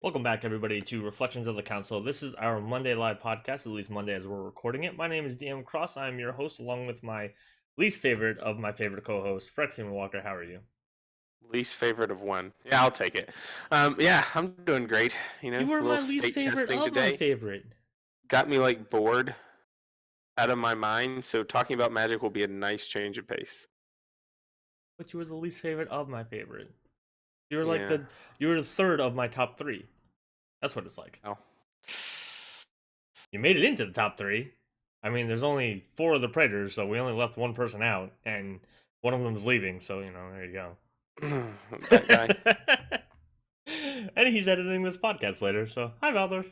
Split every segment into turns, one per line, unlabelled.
Welcome back, everybody, to Reflections of the Council. This is our Monday live podcast, at least Monday as we're recording it. My name is DM Cross. I'm your host, along with my least favorite of my favorite co-hosts, Phyrexian Walker. How are you?
Least favorite of one. Yeah, I'll take it. Yeah, I'm doing great.
You
A
were
little
my least
state
favorite
testing
of my
today
favorite.
got me like bored out of my mind. So talking about magic will be a nice change of pace.
But you were the least favorite of my favorite. You were like
Yeah.
you were the third of my top three. That's what it's like.
Oh.
You made it into the top three. I mean, there's only four of the Praetors, so we only left one person out, and one of them's leaving. So there you go.
That guy.
And he's editing this podcast later, so hi Valdor.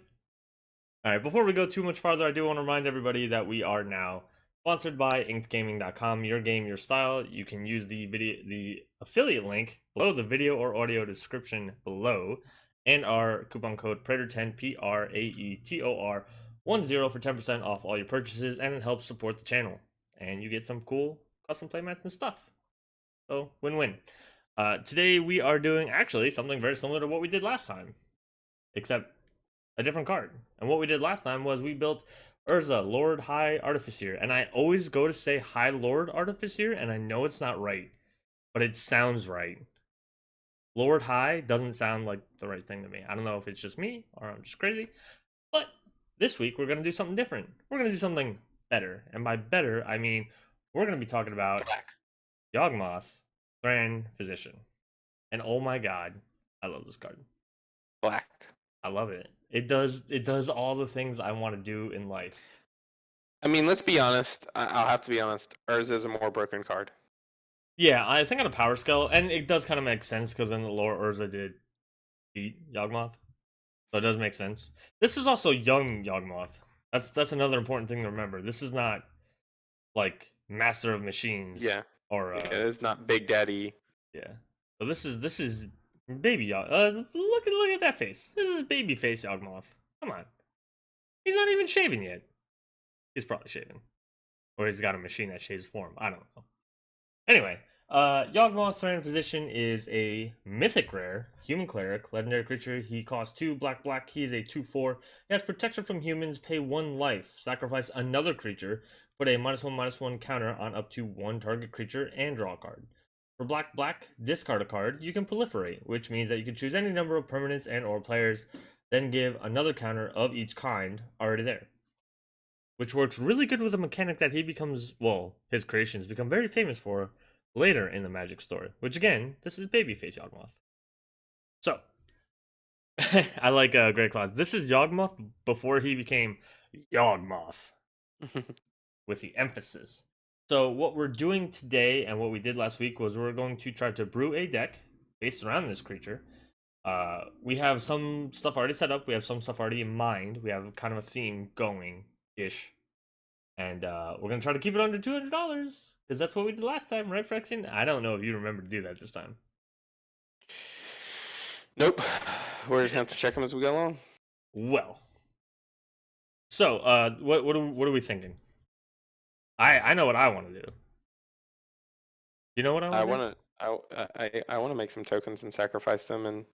Alright, before we go too much farther, I do want to remind everybody that we are now sponsored by inkedgaming.com. Your game, your style. You can use the affiliate link below the video or audio description below, and our coupon code Praetor10 Praetor10 for 10% off all your purchases, and it helps support the channel. And you get some cool custom playmats and stuff. So win-win. Today we are doing actually something very similar to what we did last time, except a different card. And what we did last time was we built Urza, Lord High Artificer. And I always go to say High Lord Artificer, and I know it's not right, but it sounds right. Lord High doesn't sound like the right thing to me. I don't know if it's just me or I'm just crazy. But this week we're going to do something different. We're going to do something better. And by better, I mean we're going to be talking about
Black.
Yawgmoth, Thran Physician. And oh my god, I love this card.
Black.
I love it. It does all the things I want to do in life.
I mean, let's be honest. I'll have to be honest. Urza is a more broken card.
Yeah, I think on a power scale, and it does kind of make sense because then the lore Urza did beat Yawgmoth, so it does make sense. This is also young Yawgmoth. That's another important thing to remember. This is not like Master of Machines.
Yeah.
Or
Yeah, it's not Big Daddy.
yeah. So this is baby Yawg. Look at that face. This is baby face Yawgmoth. Come on, he's not even shaving yet. He's probably shaving, or he's got a machine that shaves for him. I don't know. Anyway, Yawgmoth Thran Physician is a mythic rare human cleric, legendary creature. He costs 2 black. He is a 2/4. He has protection from humans. Pay 1 life. Sacrifice another creature. Put a -1/-1 counter on up to 1 target creature and draw a card. For black, discard a card. You can proliferate, which means that you can choose any number of permanents and/or players, then give another counter of each kind already there, which works really good with a mechanic that he becomes, well, his creations become very famous for later in the Magic story, which again, this is babyface Yawgmoth. So, I like Grey Claws. This is Yawgmoth before he became Yawgmoth, with the emphasis. So what we're doing today and what we did last week was we're going to try to brew a deck based around this creature. We have some stuff already set up. We have some stuff already in mind. We have kind of a theme going-ish. And we're going to try to keep it under $200 because that's what we did last time, right, Phyrexian? I don't know if you remember to do that this time.
Nope. We're just going to have to check them as we go along.
Well. So, what are we thinking? I know what I want to do. You know what I want to do?
I want to make some tokens and sacrifice them and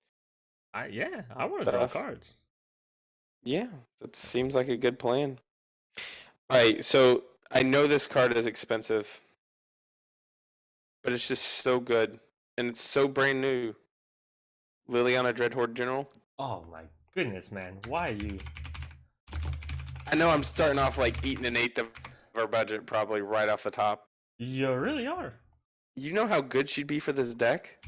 I want to draw cards.
Yeah, that seems like a good plan. Alright, so I know this card is expensive, but it's just so good. And it's so brand new. Liliana Dreadhorde General.
Oh my goodness, man. Why are you...
I know I'm starting off like eating an eighth of our budget probably right off the top.
You really are.
You know how good she'd be for this deck?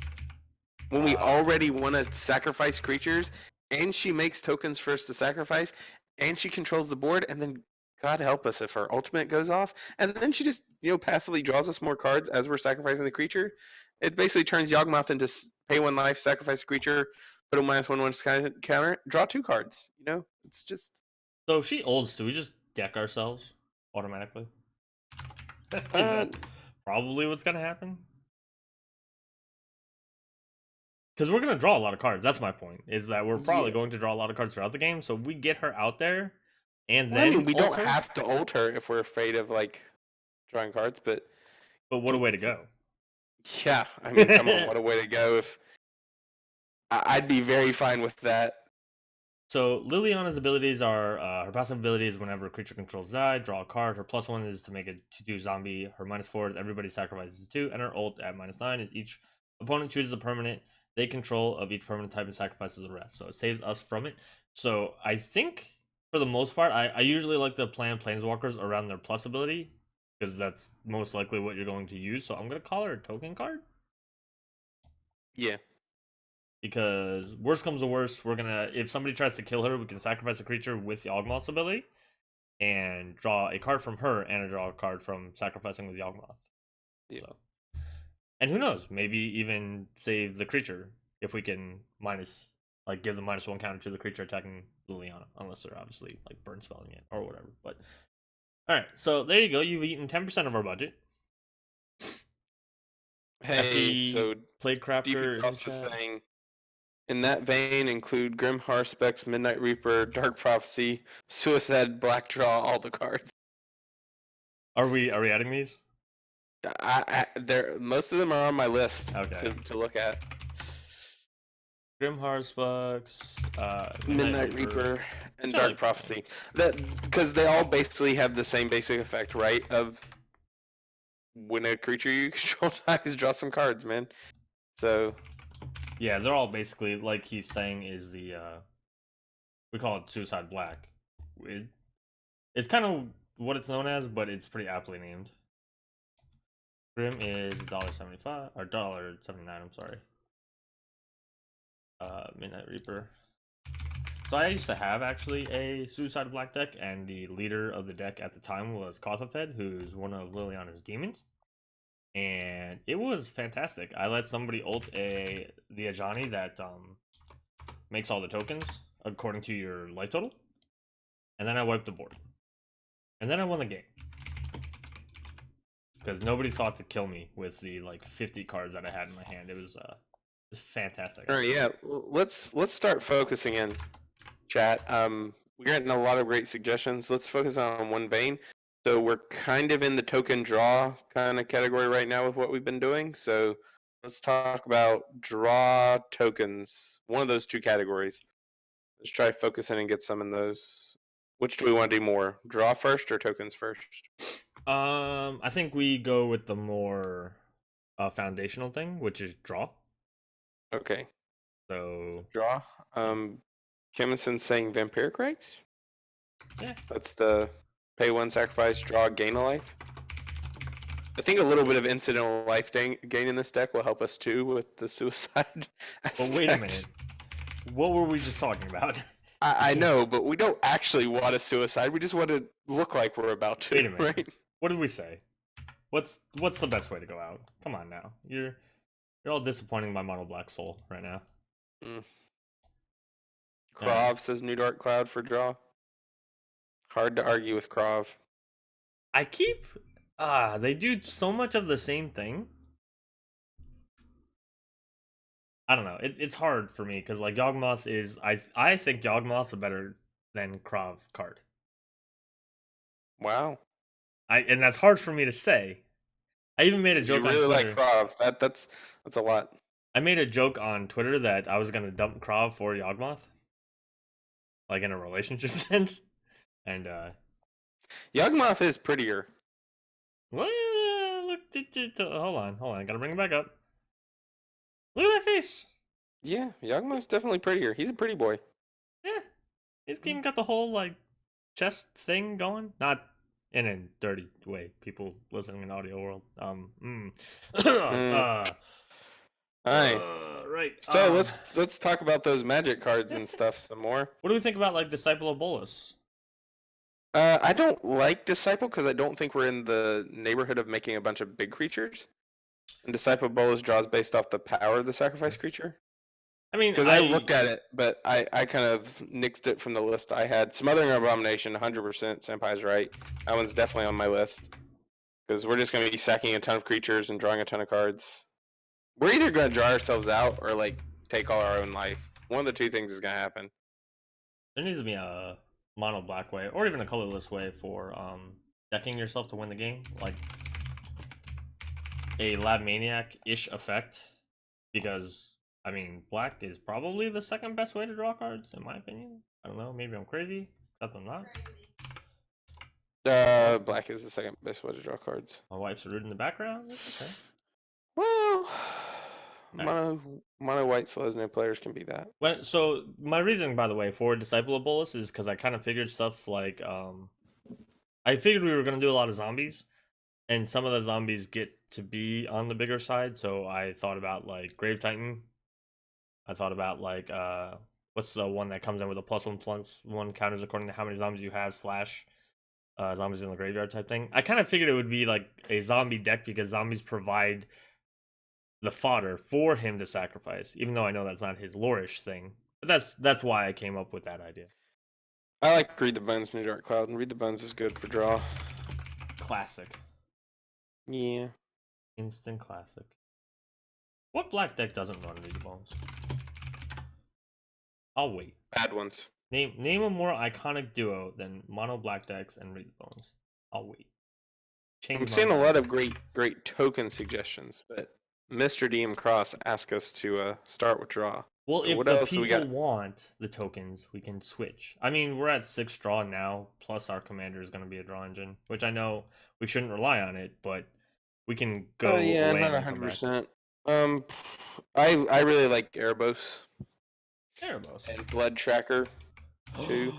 When we already want to sacrifice creatures, and she makes tokens for us to sacrifice, and she controls the board, and then God help us if her ultimate goes off, and then she just passively draws us more cards as we're sacrificing the creature. It basically turns Yawgmoth into pay 1 life, sacrifice a creature, put a -1/1 counter, draw 2 cards. It's just.
So if she ults, do we just deck ourselves automatically? Is that probably what's gonna happen? Because we're gonna draw a lot of cards. That's my point. Is that we're probably going to draw a lot of cards throughout the game. So we get her out there, and then
we don't have to ult her if we're afraid of like drawing cards, but
what a way to go!
Yeah, I mean, come on, what a way to go! If I'd be very fine with that.
So Liliana's abilities are her passive ability is whenever a creature controls die, draw a card. Her +1 is to make a 2/2 zombie. Her -4 is everybody sacrifices 2, and her ult at -9 is each opponent chooses a permanent they control of each permanent type and sacrifices the rest. So it saves us from it. So I think for the most part, I usually like to plan planeswalkers around their plus ability because that's most likely what you're going to use. So I'm gonna call her a token card.
Yeah.
Because worst comes to worst, we're gonna if somebody tries to kill her, we can sacrifice a creature with Yawgmoth's ability and draw a card from her and draw a card from sacrificing with Yawgmoth.
Yeah.
So, and who knows, maybe even save the creature if we can give the -1 counter to the creature attacking Liliana, unless they're obviously like burn spelling it or whatever. But all right, so there you go. You've eaten 10% of our budget.
Hey, so
Playcrafter in
DP
chat.
saying, in that vein, include Grim Harspec's Midnight Reaper, Dark Prophecy, Suicide, Black Draw, all the cards.
Are we adding these?
Most of them are on my list
Okay.
to look at.
Grim Harspecks,
Midnight Reaper and
Which I
Dark
like.
Prophecy. That because they all basically have the same basic effect, right? Of when a creature you control dies, draw some cards, man. So
Yeah, they're all basically like he's saying is the we call it Suicide Black. It's kind of what it's known as, but it's pretty aptly named. Grim is $1.75 or $1.79. I'm sorry. Midnight Reaper. So I used to have actually a Suicide Black deck, and the leader of the deck at the time was Kothafed, who's one of Liliana's demons. And it was fantastic. I let somebody ult the Ajani that makes all the tokens according to your life total, and then I wiped the board, and then I won the game because nobody thought to kill me with the like 50 cards that I had in my hand. It was fantastic.
all right, yeah. Let's start focusing in chat. We're getting a lot of great suggestions. Let's focus on one vein. So we're kind of in the token draw kind of category right now with what we've been doing. So let's talk about draw tokens. One of those two categories. Let's try focusing and get some in those. Which do we want to do more? Draw first or tokens first?
I think we go with the more foundational thing, which is draw.
Okay.
So
Draw. Kimison saying Vampiric Rites?
yeah.
That's the pay one, sacrifice, draw, gain a life. I think a little bit of incidental life gain in this deck will help us too with the suicide aspect.
But wait a minute. What were we just talking about?
I know, but we don't actually want a suicide. We just want to look like we're about to.
Wait a minute.
Right?
What did we say? What's the best way to go out? Come on now. You're all disappointing my mono black soul right now.
Krov says New Dark Cloud for draw. Hard to argue with Krov.
I keep they do so much of the same thing. I don't know. It's hard for me because like Yawgmoth is I think Yawgmoth's a better than Krov card.
Wow.
And that's hard for me to say. I even made a joke
You really
on Twitter.
like Krov. That's a lot.
I made a joke on Twitter that I was gonna dump Krov for Yawgmoth. Like in a relationship sense. And
Yagmoth is prettier.
well, look, hold on, I gotta bring it back up. Look at that face.
Yeah, Yagmoth's definitely prettier. He's a pretty boy.
Yeah, he's even got the whole like chest thing going. Not in a dirty way. People listening in audio world.
All right.
Right.
So let's talk about those magic cards and stuff some more.
What do we think about like Disciple of Bolus?
I don't like Disciple because I don't think we're in the neighborhood of making a bunch of big creatures. And Disciple Bolus draws based off the power of the sacrifice creature.
I mean,
because I looked at it, but I kind of nixed it from the list I had. Smothering Abomination, 100%. Senpai's right. That one's definitely on my list. Because we're just going to be sacking a ton of creatures and drawing a ton of cards. We're either going to draw ourselves out or like take all our own life. One of the two things is going to happen.
There needs to be a mono black way, or even a colorless way for decking yourself to win the game, like a Lab Maniac-ish effect. Because I mean, black is probably the second best way to draw cards, in my opinion. I don't know. Maybe I'm crazy. Except I'm not.
Black is the second best way to draw cards.
My wife's rude in the background. That's okay.
Well,
Alright.
mono white Selesnya players can be that.
So my reasoning, by the way, for Disciple of Bolus is because I kind of figured stuff like I figured we were gonna do a lot of zombies, and some of the zombies get to be on the bigger side. So I thought about like Grave Titan. I thought about like what's the one that comes in with a +1/+1 counters according to how many zombies you have / zombies in the graveyard type thing. I kind of figured it would be like a zombie deck because zombies provide the fodder for him to sacrifice, even though I know that's not his lore-ish thing. But that's why I came up with that idea.
I like Read the Bones, New Dark Cloud, and Read the Bones is good for draw.
Classic.
Yeah.
Instant classic. What black deck doesn't run Read the Bones? I'll wait.
Bad ones.
Name a more iconic duo than mono black decks and Read the Bones. I'll wait.
I'm seeing a lot of great token suggestions, but Mr. DM Cross asked us to start with draw.
Well,
So
if
what
the
else do we
people
got?
want the tokens, we can switch. I mean, we're at 6 draw now, plus our commander is going to be a draw engine, which I know we shouldn't rely on it, but we can go
Yeah,
away
not
and come back.
100%. I really like Erebos
Erebos.
and Blood Tracker too.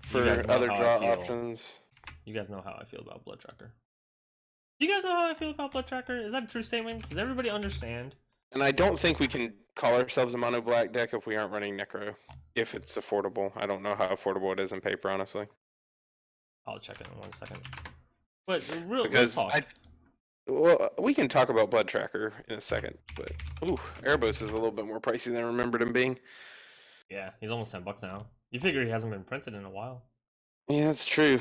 For other draw options.
You guys know how I feel about Blood Tracker. Do you guys know how I feel about Blood Tracker? Is that a true statement? Does everybody understand?
And I don't think we can call ourselves a mono black deck if we aren't running Necro. If it's affordable. I don't know how affordable it is in paper, honestly.
I'll check it in 1 second. But real talk.
Well, we can talk about Blood Tracker in a second, but Erebos is a little bit more pricey than I remembered him being.
Yeah, he's almost $10 now. You figure he hasn't been printed in a while.
Yeah, that's true.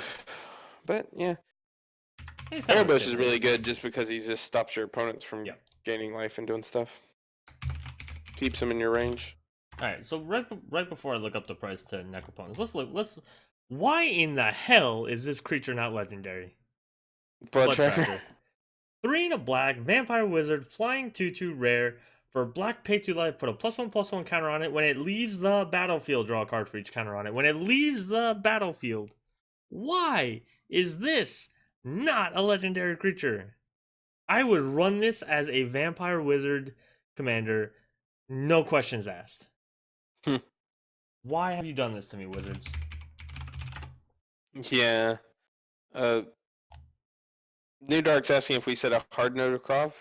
But yeah. Erebos is really good just because he just stops your opponents from gaining life and doing stuff. Keeps them in your range.
Alright, so right before I look up the price to Necroponics, why in the hell is this creature not legendary?
Blood Tracker.
3 and a black, Vampire Wizard, flying 2/2 rare. For black, pay 2 life, put a +1/+1 counter on it. When it leaves the battlefield, draw a card for each counter on it. When it leaves the battlefield. Why is this not a legendary creature? I would run this as a Vampire Wizard commander, no questions asked. Why have you done this to me, Wizards?
Yeah. New Dark's asking if we set a hard no to Krav.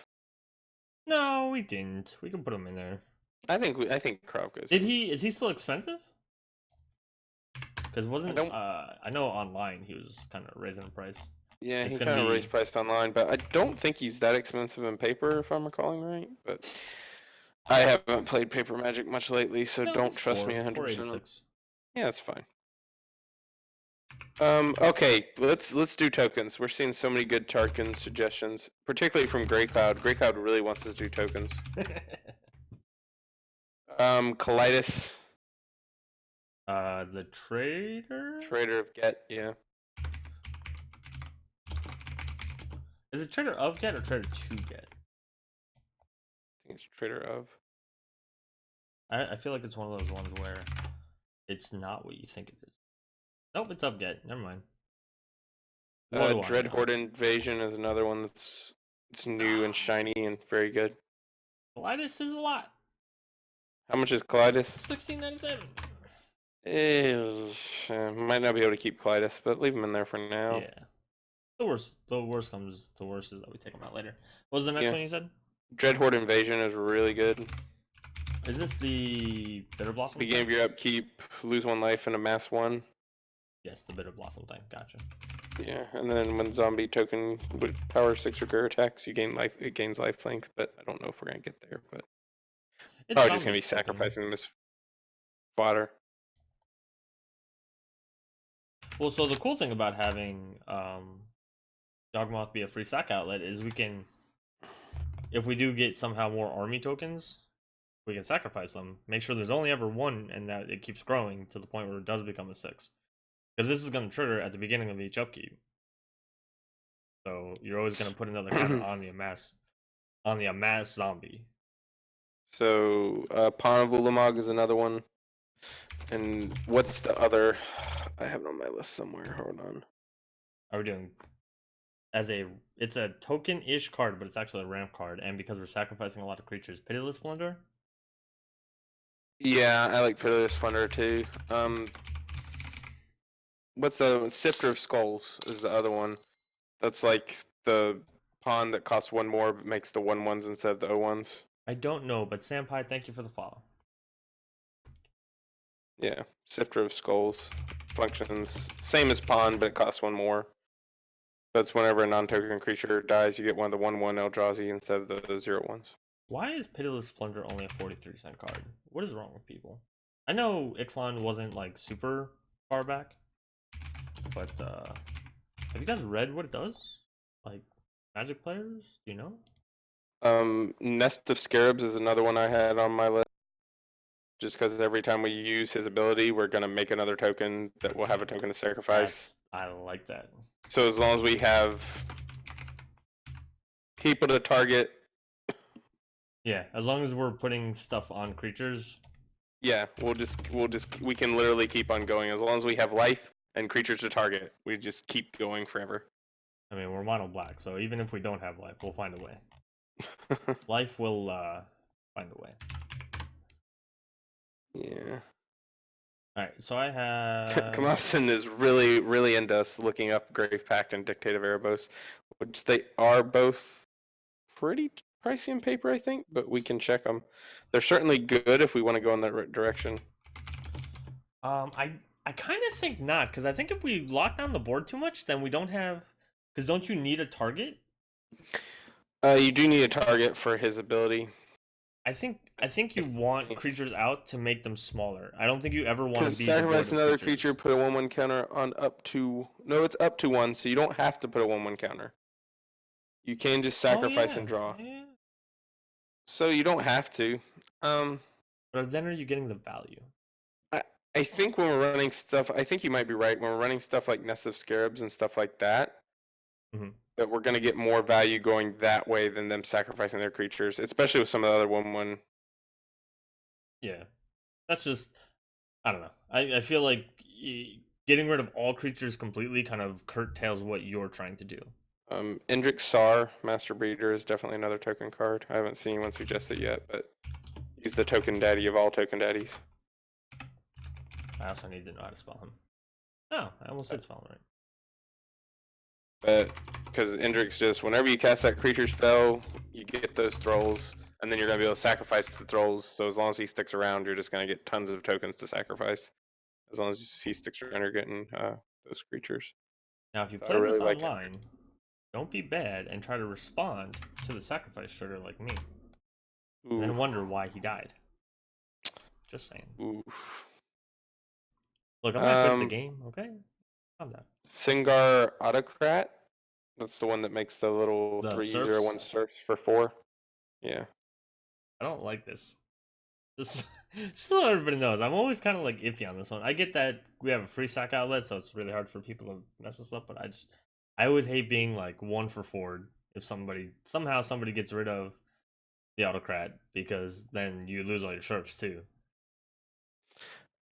No, we didn't. We can put him in there.
I think Krav goes.
Is he still expensive? Because I know online he was kind of raising the price.
Yeah, he kind of raised price online, but I don't think he's that expensive in paper, if I'm recalling right. But I haven't played Paper Magic much lately, so don't trust me 100%. Yeah, that's fine. Okay, let's do tokens. We're seeing so many good token suggestions, particularly from Grey Cloud. Grey Cloud really wants us to do tokens. Colitis.
The trader?
Trader of Get, yeah.
Is it Trader of Get or Trader to Get?
I think it's Trader of.
I feel like it's one of those ones where it's not what you think it is. Nope, it's of Get. Never mind.
Dreadhorde Invasion is another one that's new and shiny and very good.
Colitis is a lot.
How much is Colitis?
$16.97.
Might not be able to keep Colitis, but leave him in there for now.
Yeah. The worst comes to worst is that we take him out later. What was the next one you said?
Dreadhorde Invasion is really good.
Is this the Bitter Blossom?
Beginning of your upkeep, lose 1 life and amass 1.
Yes, the Bitter Blossom thing. Gotcha.
Yeah, and then when zombie token with power 6 or greater attacks, you gain life. It gains life length, but I don't know if we're gonna get there. But it's probably just gonna be sacrificing them as fodder.
Well, so the cool thing about having Yawgmoth be a free sack outlet is we can, if we do get somehow more army tokens, we can sacrifice them. Make sure there's only ever 1 and that it keeps growing to the point where it does become a 6. Because this is going to trigger at the beginning of each upkeep. So you're always going to put another counter on the amass zombie.
So Pawn of Ulamog is another one. And what's the other? I have it on my list somewhere. Hold on.
Are we doing it's a token-ish card, but it's actually a ramp card, and because we're sacrificing a lot of creatures, Pitiless Splendor?
Yeah, I like Pitiless Splendor too. What's the Sifter of Skulls is the other one. That's like the pawn that costs one more but makes the 1/1s instead of the 0/1s.
I don't know, but Sampai, thank you for the follow.
Yeah, Sifter of Skulls functions same as pawn, but it costs one more. That's whenever a non-token creature dies, you get one of the 1/1 Eldrazi instead of the 0/1s.
Why is Pitiless Splendor only a 43-cent card? What is wrong with people? I know Ixalan wasn't like super far back, but have you guys read what it does? Like, Magic players, do you know?
Nest of Scarabs is another one I had on my list. Just because every time we use his ability, we're gonna make another token that will have a token to sacrifice.
I like that.
So as long as we have people to target,
Yeah, as long as we're putting stuff on creatures.
yeah, we can literally keep on going as long as we have life and creatures to target. We just keep going forever.
I mean, we're mono black, so even if we don't have life, we'll find a way. Life will find a way.
Yeah.
Alright, so I have...
Kamasin is really into us looking up Grave Pact and Dictate of Erebos, which they are both pretty pricey in paper, I think, but we can check them. They're certainly good if we want to go in that direction.
I kind of think not, because I think if we lock down the board too much, then we don't have... Because don't you need a target?
You do need a target for his ability.
I think you want creatures out to make them smaller. I don't think you ever want to be
sacrifice another creature, put a 1/1 counter on up to... No, it's up to 1, so you don't have to put a 1/1 counter. You can just sacrifice and draw.
Yeah.
So you don't have to.
But then are you getting the value?
I think when we're running stuff, I think you might be right. When we're running stuff like Nest of Scarabs and stuff like that, that we're going to get more value going that way than them sacrificing their creatures, especially with some of the other 1/1.
Yeah. That's just... I don't know. I feel like getting rid of all creatures completely kind of curtails what you're trying to do.
Indrik Sar, Master Breeder, is definitely another token card. I haven't seen one suggested yet, but he's the token daddy of all token daddies.
I also need to know how to spell him. Oh, I almost did spell him right.
But because Indrik's just, whenever you cast that creature spell, you get those thralls, and then you're going to be able to sacrifice the thralls. So as long as he sticks around, you're just going to get tons of tokens to sacrifice. As long as he sticks around, you're getting those creatures.
Now, if you play this online, don't be bad and try to respond to the sacrifice trigger like me. And then wonder why he died. Just saying.
Oof.
Look, I'm not good at the game, okay? Calm down.
Singar Autocrat. That's the one that makes the little 3/0/1 serfs for 4. Yeah.
I don't like this. Just so everybody knows, I'm always kind of like iffy on this one. I get that we have a free sack outlet, so it's really hard for people to mess us up, but I always hate being like 1 for 4 if somehow somebody gets rid of the Autocrat, because then you lose all your serfs too.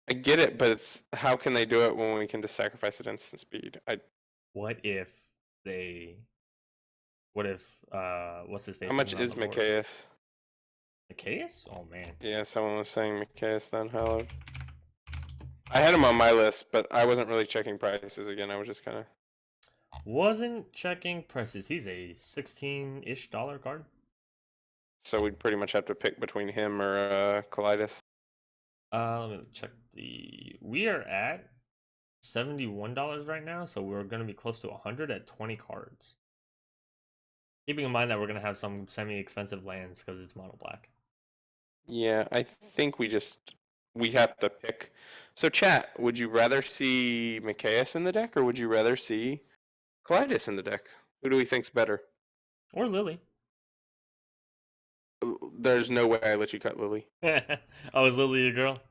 I get it, but it's how can they do it when we can just sacrifice at instant speed?
What if what's his face?
How much is Mikaeus?
Mikaeus? Oh man.
Yeah, someone was saying Mikaeus then. Hello. I had him on my list, but I wasn't really checking prices again. I was just kind of
wasn't checking prices. He's a $16-ish card.
So we'd pretty much have to pick between him or Collidus.
Let me check we are at $71 right now, so we're going to be close to 100 at 20 cards. Keeping in mind that we're going to have some semi-expensive lands because it's mono black.
Yeah, I think we have to pick. So chat, would you rather see Mikaeus in the deck or would you rather see Collidus in the deck? Who do we think's better?
Or Lily.
There's no way I let you cut Lily.
Oh, is Lily your girl?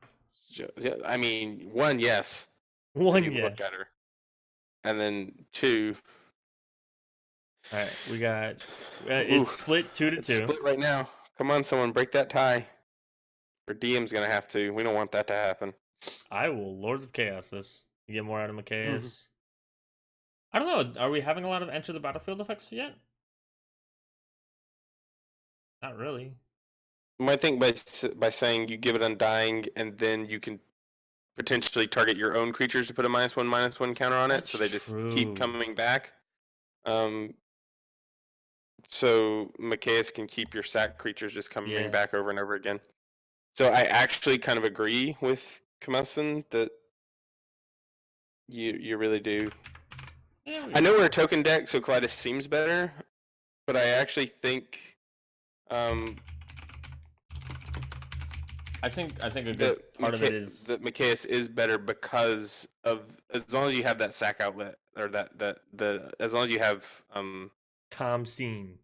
Yeah, I mean, 1, yes.
One,
yes. Look at her. And then 2.
All right, we got it's split 2-2.
It's split right now. Come on, someone break that tie. Or DM's gonna have to. We don't want that to happen.
I will Lords of Chaos this. You get more out of
Mm-hmm.
Macias. I don't know. Are we having a lot of enter the battlefield effects yet? Not really.
You might think by saying you give it Undying, and then you can potentially target your own creatures to put a -1/-1 counter on it,
That's
so they just
true.
keep coming back. So Macias can keep your sack creatures just coming back over and over again. So I actually kind of agree with Kamasan that you really do.
Yeah,
I know we're a token deck, so Kalidas seems better, but I actually think
I think a good part of it is
that Macias is better because of, as long as you have that sack outlet, or as long as you have
calm scene.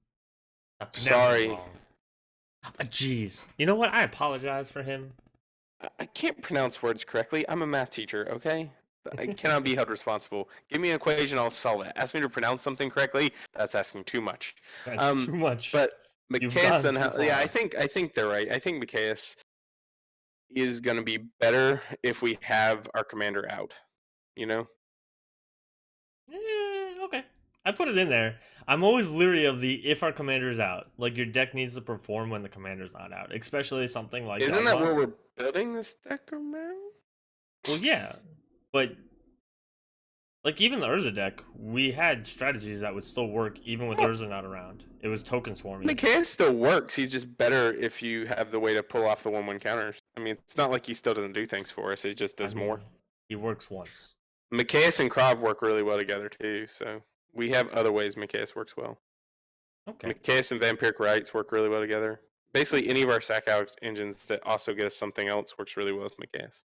Sorry.
Jeez. You know what? I apologize for him.
I can't pronounce words correctly. I'm a math teacher, okay? I cannot be held responsible. Give me an equation, I'll solve it. Ask me to pronounce something correctly, that's asking too much.
That's too much.
But Macias,
yeah,
I think they're right. I think Macias is going to be better if we have our commander out. You know?
Okay. I put it in there. I'm always leery of the if our commander is out. Like, your deck needs to perform when the commander's not out, especially something like.
Isn't that what we're building this deck around?
Well, yeah, but like even the Urza deck, we had strategies that would still work even with Urza not around. It was token swarming.
Macias still works. He's just better if you have the way to pull off the 1/1 counters. I mean, it's not like he still doesn't do things for us. He just does more.
He works once.
Macias and Krav work really well together too, so we have other ways Macias works well.
Okay.
Macias and Vampiric Rites work really well together. Basically, any of our sack out engines that also get us something else works really well with Macias.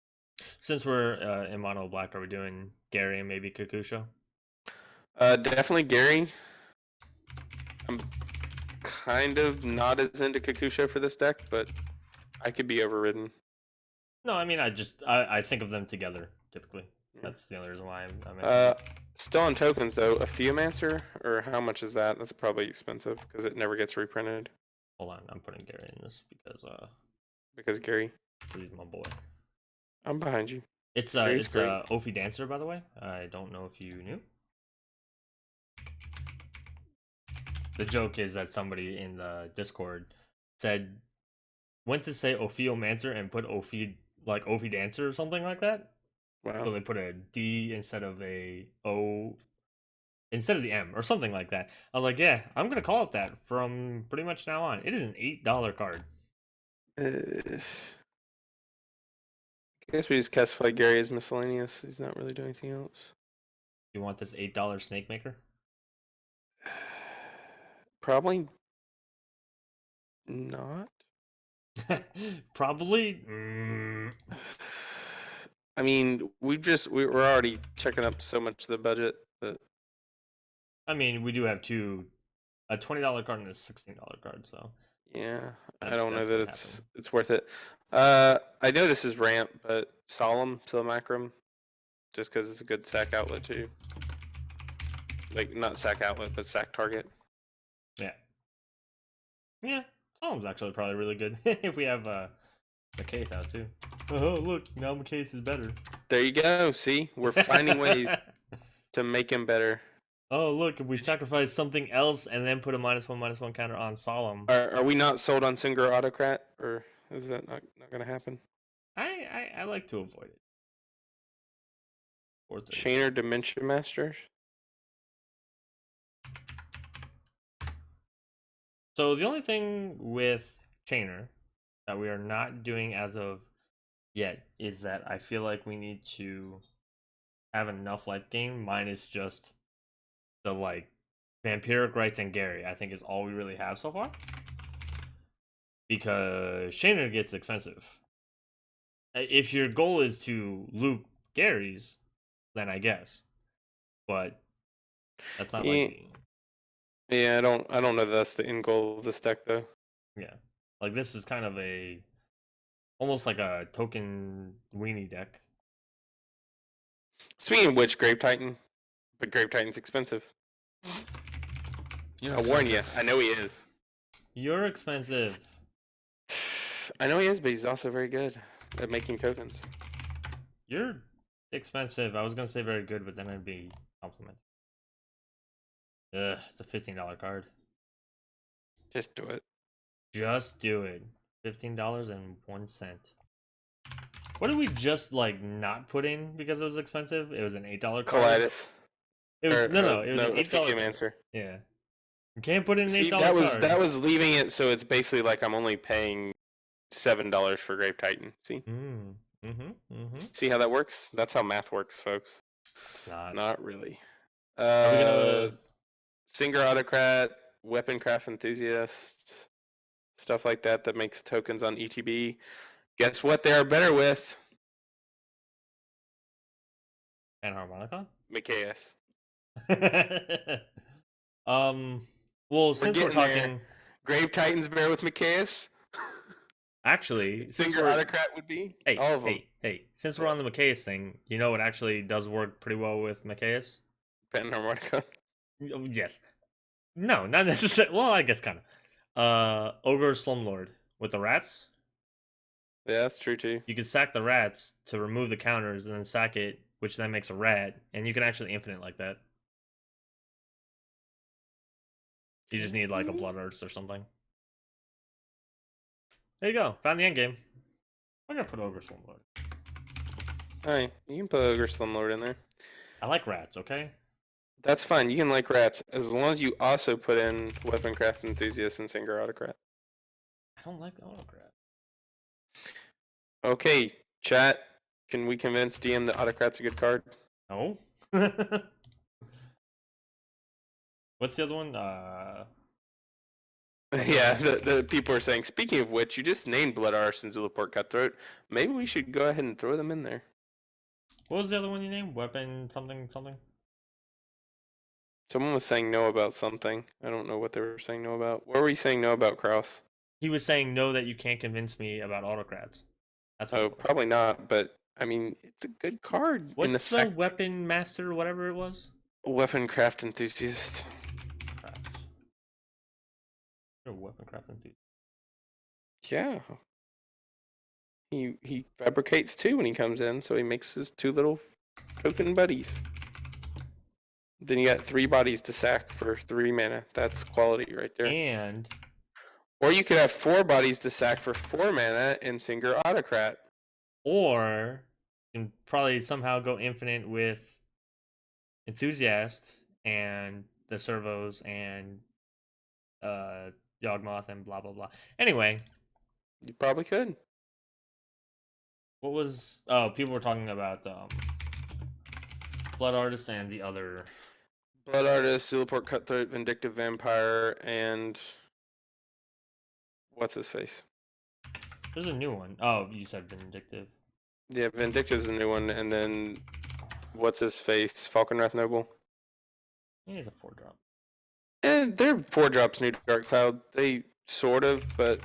Since we're in mono black, are we doing Gary and maybe Kakusha?
Definitely Gary. I'm kind of not as into Kakusha for this deck, but I could be overridden.
No, I mean I think of them together typically. That's the only reason why I'm
still on tokens though. A Theomancer, or how much is that? That's probably expensive because it never gets reprinted.
Hold on, I'm putting Gary in this
because Gary.
He's my boy.
I'm behind you.
It's Ophi Dancer, by the way. I don't know if you knew. The joke is that somebody in the Discord went to say Ophiomancer and put Ophi Dancer or something like that.
Wow.
So they put a D instead of a O instead of the M or something like that. I was like, yeah, I'm gonna call it that from pretty much now on. It is an $8 card.
I guess we just classify Gary as miscellaneous. He's not really doing anything else.
You want this $8 Snake Maker?
Probably not.
Probably.
I mean, we're already checking up so much of the budget, but
I mean, we do have a $20 card and a $16 card, so
yeah, I don't know that it's worth it. I know this is ramp, but Solemn Simulacrum, just because it's a good sack outlet too. Like, not sack outlet, but sack target.
Yeah, Solemn's actually probably really good if we have Macias out too. Oh, look, now Macias is better.
There you go. See, we're finding ways to make him better.
Oh, look, if we sacrifice something else and then put a -1/-1 counter on Solemn.
Are we not sold on Singer Autocrat, or is that not going to happen?
I like to avoid it.
Chainer Dimension Masters.
So the only thing with Chainer that we are not doing as of yet is that I feel like we need to have enough life gain minus just the Vampiric Rites and Gary. I think is all we really have so far, because Chainer gets expensive. If your goal is to loop Gary's, then I guess, but that's not likely.
Yeah, I don't know that's the end goal of this deck though.
Yeah, like this is kind of almost like a token weenie deck.
Speaking of which, Grave Titan, but Grave Titan's expensive. I warn you, I know he is.
You're expensive.
I know he is, but he's also very good at making tokens.
You're expensive. I was gonna say very good, but then it'd be compliment. Ugh, it's a $15 card.
Just do it.
Just do it. $15.01. What did we just like not put in because it was expensive? It was an $8 card.
Colitis.
It was no, it was
no,
an $8
answer.
Yeah. You can't put in an
See,
$8 card.
that was leaving it so it's basically like I'm only paying $7 for Grave Titan. See? See how that works? That's how math works, folks.
It's not.
Not really.
Are we gonna
Singer Autocrat, Weaponcraft Enthusiast, stuff like that that makes tokens on ETB. Guess what they are better with?
Panharmonicon?
Micaeus.
Well, since we're talking
there. Grave Titans bear with Micaeus?
Actually,
Singer Autocrat would be?
Hey,
all of them.
Hey, since we're on the Micaeus thing, you know what actually does work pretty well with Micaeus?
Panharmonicon.
Yes. No, not necessarily. Well, I guess kind of. Ogre Slumlord with the rats.
Yeah, that's true too.
You can sack the rats to remove the counters and then sack it, which then makes a rat, and you can actually infinite like that. You just need like a Blood Arts or something. There you go. Found the end game. I'm gonna put Ogre Slumlord.
Alright, you can put Ogre Slumlord in there.
I like rats, okay?
That's fine. You can like rats as long as you also put in Weaponcraft Enthusiast and Singer Autocrat.
I don't like the Autocrat.
Okay, chat. Can we convince DM that Autocrat's a good card?
No. What's the other one?
Yeah, the people are saying, speaking of which, you just named Blood Arse and Zulaport Cutthroat. Maybe we should go ahead and throw them in there.
What was the other one you named? Weapon something something?
Someone was saying no about something. I don't know what they were saying no about. What were you saying no about, Kraus?
He was saying no that you can't convince me about autocrats. That's what
Oh, probably not, but I mean, it's a good card.
What's the weapon master, whatever it was?
Weaponcraft Enthusiast.
Weaponcraft Enthusiast.
Yeah. He fabricates 2 when he comes in, so he makes his 2 little token buddies. Then you got 3 bodies to sack for 3 mana. That's quality right there.
And
or you could have 4 bodies to sack for 4 mana in Singer Autocrat.
Or you can probably somehow go infinite with Enthusiast and the servos and Yawgmoth and blah blah blah. Anyway,
you probably could.
What was people were talking about Blood Artist and the other
Blood Artist, Zulaport Cutthroat, Vindictive Vampire, and what's his face?
There's a new one. Oh, you said Vindictive.
Yeah, Vindictive's the new one, and then what's his face? Falconwrath Noble.
He needs a 4-drop.
And they're 4-drops new Dark Cloud. They sort of, but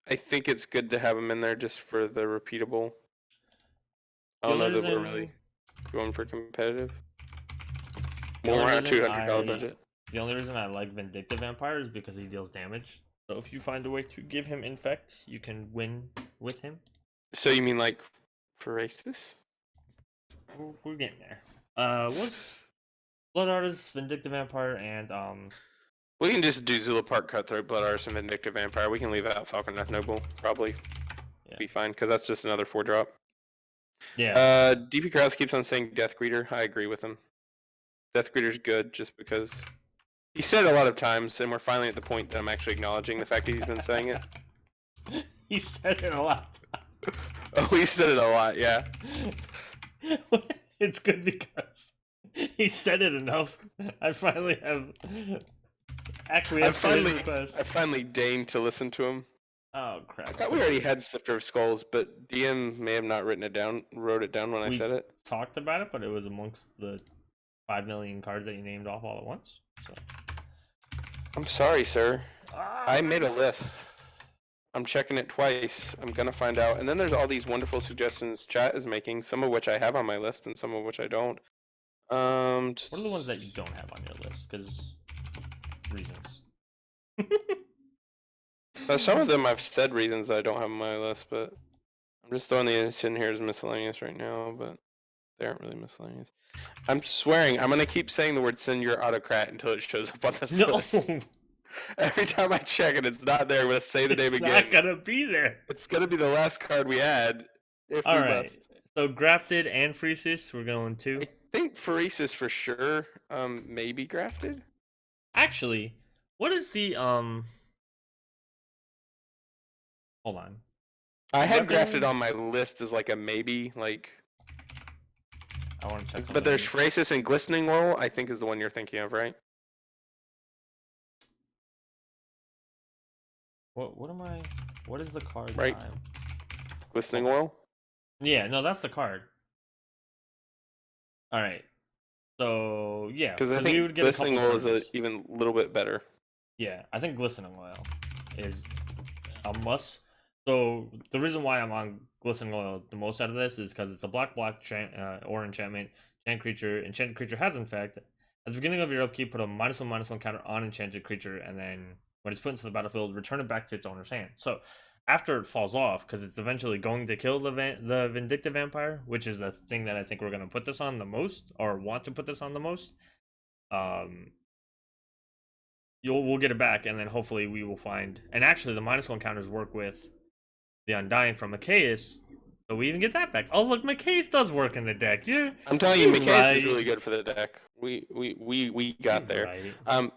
I think it's good to have them in there just for the repeatable. I don't know that we're really going for competitive. More around $200 budget.
The only reason I like Vindictive Vampire is because he deals damage. So if you find a way to give him Infect, you can win with him.
So you mean like Phyrexian?
We're getting there. What's Blood Artist, Vindictive Vampire, and
we can just do Zulaport Cutthroat, Blood Artist, and Vindictive Vampire. We can leave out Falconwrath Noble, probably. Yeah. Be fine, because that's just another 4-drop.
Yeah.
DP Krause keeps on saying Death Greeter. I agree with him. Death Greeter's good, just because he said it a lot of times, and we're finally at the point that I'm actually acknowledging the fact that he's been saying it.
He said it a lot.
Oh, he said it a lot, yeah.
It's good because he said it enough. I finally have actually. I
finally deigned to listen to him.
Oh crap!
I thought we already had Sifter of Skulls, but DM may have not wrote it down when I said it.
Talked about it, but it was amongst the 5 million cards that you named off all at once. So.
I'm sorry, sir. I made a list. I'm checking it twice. I'm gonna find out. And then there's all these wonderful suggestions chat is making, some of which I have on my list and some of which I don't.
What are the ones that you don't have on your list? Because reasons.
Some of them I've said reasons that I don't have on my list, but I'm just throwing these in here as miscellaneous right now, but they aren't really miscellaneous. I'm swearing, I'm gonna keep saying the word send your autocrat until it shows up on this
No,
list. Every time I check it, it's not there. I'm gonna say the name
it's
again.
not gonna be there.
It's gonna be the last card we add, if
All
we
right.
must.
So grafted and Phyrexian, we're going
I
to.
think Phyrexian for sure. Maybe grafted.
Actually, what is the Hold on.
I had grafted
Weapon.
on my list as like a maybe, like.
I want to check something.
But there's Phyrexian and Glistening Wool. I think is the one you're thinking of, right?
What am I? What is the card?
Right.
Time?
Glistening Wool.
Yeah, no, that's the card. All right. So yeah,
Because I
we
think
would get a
Glistening
couple
Wool is
turns.
even a little bit better.
Yeah, I think glistening oil is a must. So the reason why I'm on glistening oil the most out of this is because it's a black or enchantment. Enchanted creature has Infect. At the beginning of your upkeep, put a -1/-1 counter on enchanted creature, and then when it's put into the battlefield, return it back to its owner's hand. So after it falls off, because it's eventually going to kill the vindictive vampire, which is the thing that I think we're going to put this on the most, or want to put this on the most. We'll get it back, and then hopefully we will find. And actually, the -1 counters work with the Undying from Macias, so we even get that back. Oh, look, Macias does work in the deck. Yeah,
I'm telling you, Macias
right.
is really good for the deck. We got there.
Right.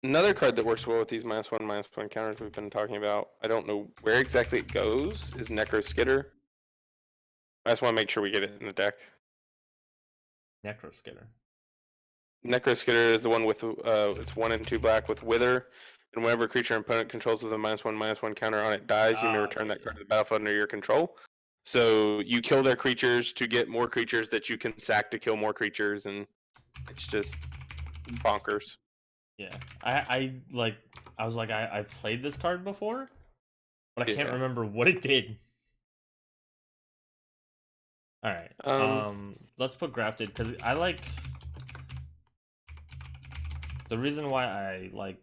Another card that works well with these -1/-1 counters we've been talking about. I don't know where exactly it goes. Is Necroskitter. I just want to make sure we get it in the deck.
Necroskitter.
Necroskitter is the one with it's 1 and 2 black with Wither, and whenever creature and opponent controls with a -1/-1 counter on it dies, you may return that card to the battlefield under your control. So you kill their creatures to get more creatures that you can sack to kill more creatures, and it's just bonkers.
Yeah, I was like I've played this card before, but I can't remember what it did. All right. Let's put grafted because I like. The reason why I like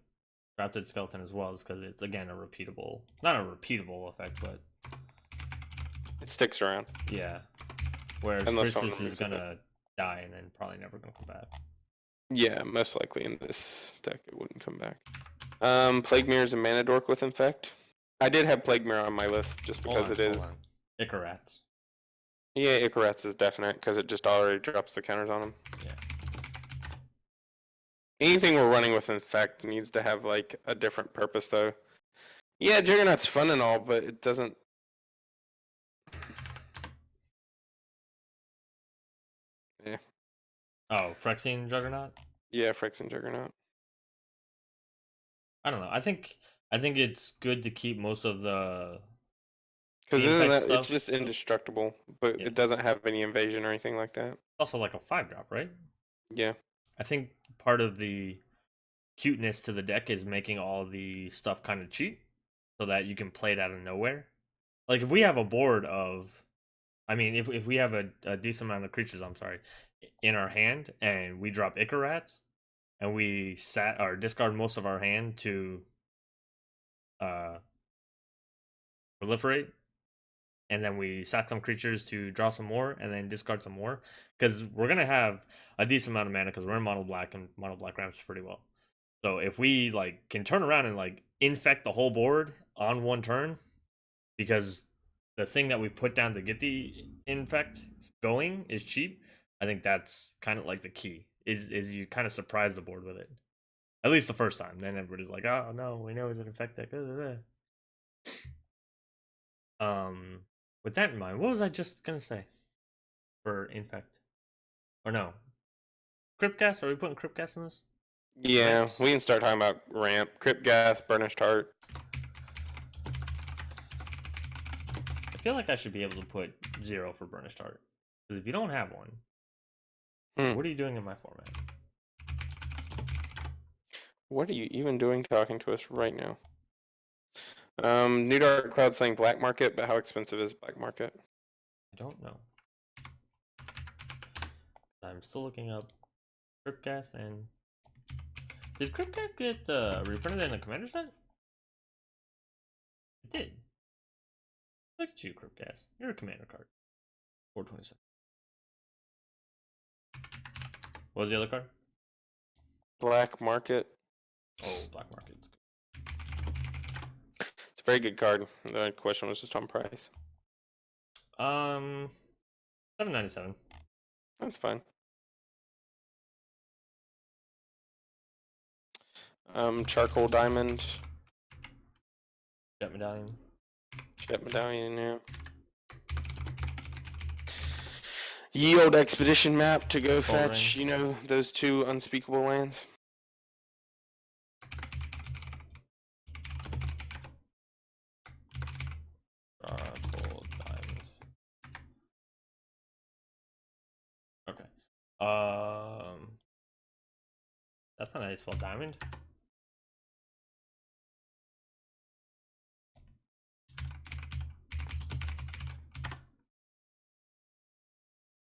grafted skeleton as well is because it's again a repeatable, not a repeatable effect, but
it sticks around.
Yeah. Whereas Phyrexian is gonna die and then probably never gonna come back.
Yeah, most likely in this deck it wouldn't come back. Plague Mirror is a mana dork with Infect. I did have Plague Mirror on my list just because it is.
Icarats.
Yeah, Icarats is definite because it just already drops the counters on them.
Yeah.
Anything we're running with Infect needs to have like a different purpose though. Yeah, Juggernaut's fun and all, but it doesn't. Yeah.
Oh, Phyrexian Juggernaut?
Yeah, Phyrexian Juggernaut.
I don't know. I think it's good to keep most of the
because it's just indestructible, but it doesn't have any invasion or anything like that.
Also like a 5-drop, right?
Yeah.
I think part of the cuteness to the deck is making all the stuff kind of cheap so that you can play it out of nowhere. Like if we have a board of if we have a decent amount of creatures, in our hand and we drop Icarats and we discard most of our hand to proliferate, and then we sack some creatures to draw some more and then discard some more, because we're gonna have a decent amount of mana because we're in mono black and mono black ramps pretty well. So if we can turn around and infect the whole board on one turn, because the thing that we put down to get the infect going is cheap, I think that's kind of like the key. Is you kind of surprise the board with it. At least the first time. Then everybody's like, oh no, we know it's an infect deck. With that in mind, what was I just gonna say for infect? Or no, Cryptgas? Are we putting Cryptgas in this?
Yeah, ramps? We can start talking about ramp, Cryptgas, Burnished Heart.
I feel like I should be able to put 0 for Burnished Heart, because if you don't have one, what are you doing in my format?
What are you even doing talking to us right now? New Dark Cloud saying black market, but how expensive is black market?
I don't know. I'm still looking up Cryptgas, and Did Cryptcat get reprinted in the commander set? It did. Look at you, Cryptcat. You're a commander card. 427. What was the other card?
Black Market.
Oh, Black Market.
It's a very good card. The question was just on price.
$7.97.
That's fine. Charcoal Diamond.
Jet Medallion.
Jet Medallion, yeah. Yield Expedition map to go fetch, you know, those 2 unspeakable lands.
Charcoal Diamond. Okay. That's not how you spell diamond.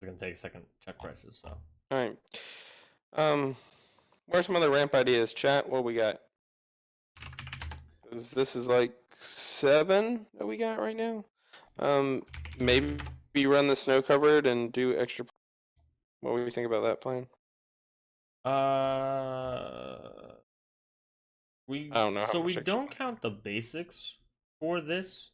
It's gonna take a second to check prices, so.
Alright. Where's some other ramp ideas, chat? What we got? This is like 7 that we got right now. Maybe we run the snow covered and do extra. What do you think about that plan?
We
I don't know.
so we don't count the basics for this,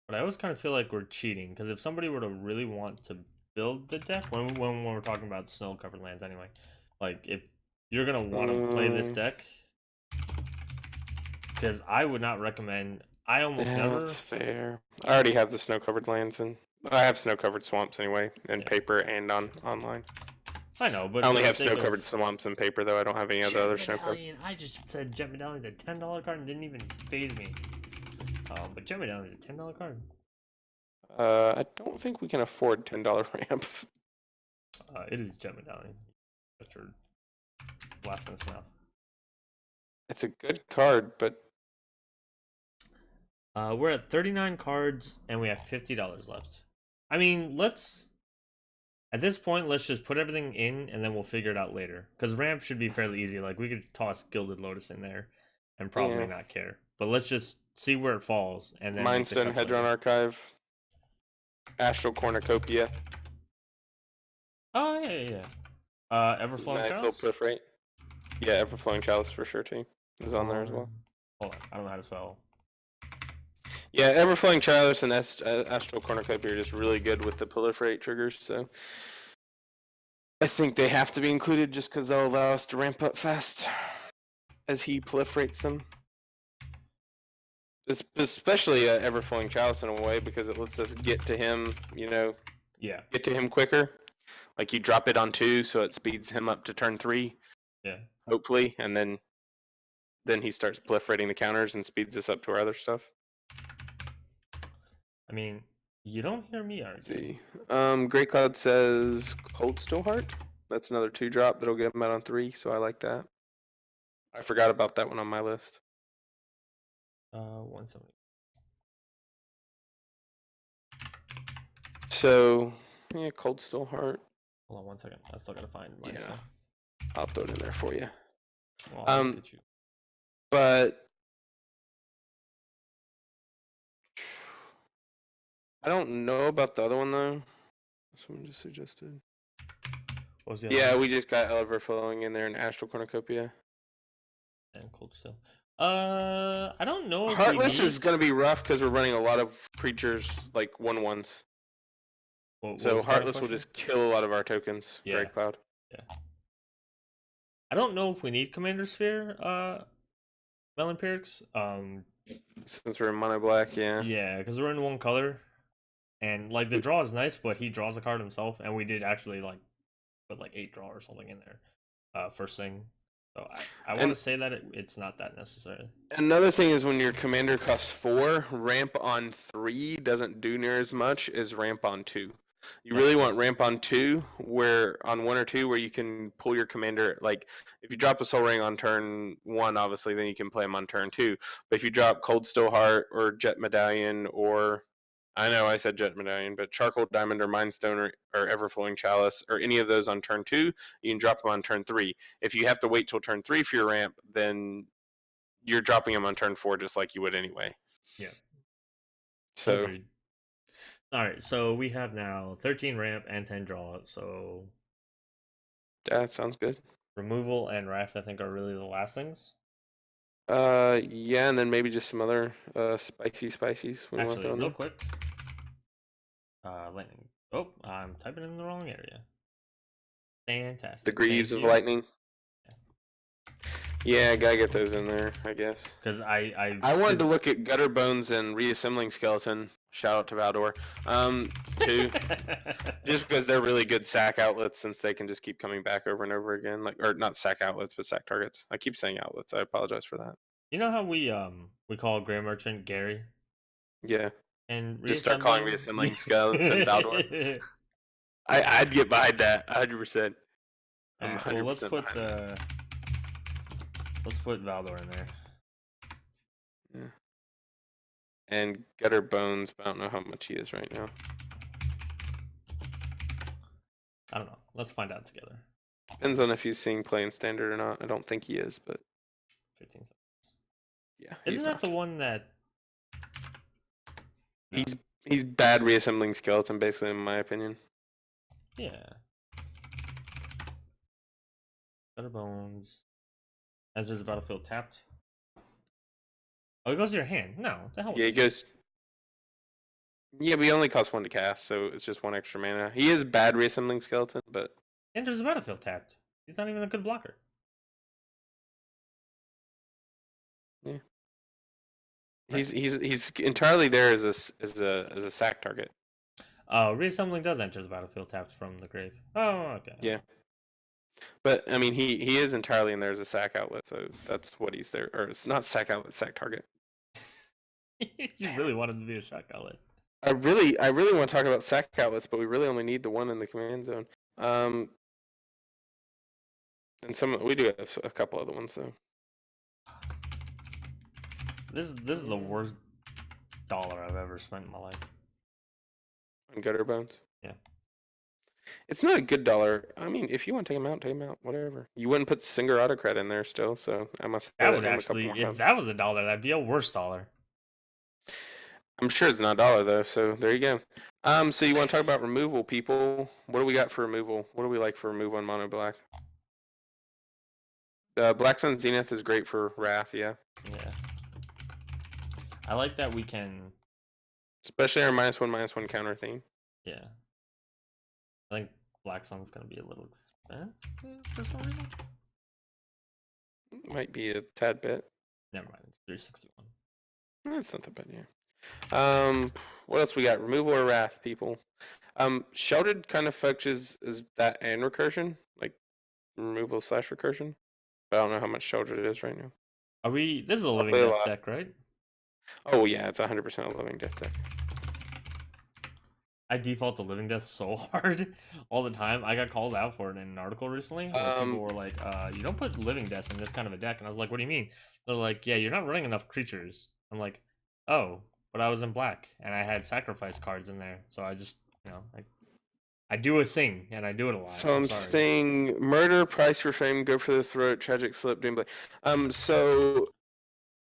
but I always kind of feel like we're cheating because if somebody were to really want to build the deck, when we're talking about snow covered lands anyway, like if you're gonna want to play this deck, because I would not recommend. I almost never.
That's fair. I already have the snow covered lands and I have snow covered swamps anyway, in paper and on online.
I know, but
I only have snow covered swamps in paper though. I don't have any of the other snow covered.
I just said Jet Medallion's a $10 card and didn't even phase me. But Jet Medallion's a $10 card.
I don't think we can afford $10 ramp.
It is Jet Medallion. That's your blast in its mouth.
It's a good card, but
we're at 39 cards and we have $50 left. I mean, at this point, let's just put everything in and then we'll figure it out later. Because ramp should be fairly easy. Like, we could toss Gilded Lotus in there and probably not care. But let's just see where it falls. And then
Mindstone, Hedron Archive, Astral Cornucopia.
Oh, yeah. Everflowing Chalice?
Proliferate. Yeah, Everflowing Chalice for sure, too. Is on there as well.
Hold on, I don't know how to spell.
Yeah, Everflowing Chalice and Astral Cornucopia are just really good with the proliferate triggers, so I think they have to be included just because they'll allow us to ramp up fast as he proliferates them. Especially Everflowing Chalice in a way because it lets us get to him, you know.
Yeah.
Get to him quicker. Like you drop it on 2, so it speeds him up to turn 3.
Yeah.
Hopefully, and then he starts proliferating the counters and speeds us up to our other stuff.
I mean, you don't hear me argue.
See. Grey Cloud says Cold Steelheart. That's another 2-drop that'll get him out on 3, so I like that. I forgot about that one on my list.
170.
So, yeah, Cold Steelheart.
Hold on 1 second. I still gotta find my stuff.
I'll throw it in there for you.
Well, look at you.
But I don't know about the other one though. Someone just suggested.
What was the other one?
We just got Everflowing in there and Astral Cornucopia.
And Cold Steel. I don't know. If
Heartless is gonna be rough because we're running a lot of creatures like 1/1s. So Heartless will just kill a lot of our tokens.
Yeah.
Grey Cloud.
Yeah. I don't know if we need Commander Sphere, Melonpyrix.
Since we're in mono black, yeah.
Yeah, because we're in one color, and like the draw is nice, but he draws a card himself, and we did actually like put like 8 draw or something in there, first thing. So I want to say that it's not that necessary.
Another thing is when your commander costs 4, ramp on 3 doesn't do near as much as ramp on 2. You really want ramp on 2, where on 1 or 2, where you can pull your commander. Like if you drop a Soul Ring on turn 1, obviously, then you can play him on turn 2. But if you drop Cold Steelheart or Jet Medallion or I know I said Jet Medallion, but Charcoal Diamond or Mind Stone or Everflowing Chalice or any of those on turn 2, you can drop them on turn 3. If you have to wait till turn 3 for your ramp, then you're dropping them on turn 4 just like you would anyway.
Yeah.
So
Agreed. All right, so we have now 13 ramp and 10 draw. So
that sounds good.
removal and wrath, I think, are really the last things.
Yeah, and then maybe just some other spices we want
Actually,
on
real
there.
quick. Lightning. Oh, I'm typing in the wrong area. Fantastic.
The Greaves
Thank
of
you.
Lightning. Yeah, gotta get those in there, I guess.
Because I
wanted to look at Gutter Bones and Reassembling Skeleton. Shout out to Valdor. Too. Just because they're really good sack outlets since they can just keep coming back over and over again. Like, or not sack outlets, but sack targets. I keep saying outlets. I apologize for that.
You know how we call Grand Merchant Gary?
Yeah.
And
Just start calling Reassembling Skeleton Valdor. I'd get behind that 100%. I'm 100%
well, let's put
behind
let's put Valdor in there.
Yeah. And Gutter Bones, but I don't know how much he is right now.
I don't know. Let's find out together.
Depends on if he's seeing playing standard or not. I don't think he is, but
15 seconds.
Yeah.
Isn't that the one that
He's bad reassembling skeleton, basically, in my opinion.
Yeah. Gutter Bones. Enters the battlefield tapped. Oh, it goes to your hand. No, the hell.
Yeah, he goes. Yeah, but he only costs 1 to cast, so it's just 1 extra mana. He is bad reassembling skeleton, but
Enters the battlefield tapped. He's not even a good blocker.
yeah. He's entirely there as a sack target.
Reassembling does enter the battlefield tapped from the grave. Oh, okay.
Yeah. But I mean, he is entirely in there as a sack outlet, so that's what he's there. Or it's not sack outlet, sack target.
You really want him to be a sack outlet.
I really want to talk about sack outlets, but we really only need the one in the command zone. And we do have a couple other ones though.
This is the worst dollar I've ever spent in my life.
On Gutter Bones?
Yeah.
It's not a good dollar. I mean, if you want to take him out, whatever. You wouldn't put Singer Autocrat in there still, so I must.
That would actually, if that was a dollar, that'd be a worse dollar.
I'm sure it's not a dollar though, so there you go. So you want to talk about removal, people? What do we got for removal? What do we like for removal on mono black? Black Sun Zenith is great for Wrath, yeah.
Yeah. I like that we can.
Especially our -1/-1 counter theme.
Yeah. I think Black Sun's gonna be a little expensive for some reason.
Might be a tad bit.
Never mind, it's 361.
That's not that bad, yeah. What else we got? Removal or Wrath, people. Sheltered kind of fetches is that and recursion, like removal / recursion. But I don't know how much sheltered it is right now.
Are we? This is a Living Death deck, right?
Oh yeah, it's 100% a Living Death deck.
I default to Living Death so hard all the time. I got called out for it in an article recently. Where people were like, "You don't put Living Death in this kind of a deck," and I was like, "What do you mean?" They're like, "Yeah, you're not running enough creatures." I'm like, "Oh, but I was in black and I had sacrifice cards in there, so I just, I do a thing and I do it a lot."
So I'm saying murder, price for fame, go for the throat, tragic slip, doomblade. So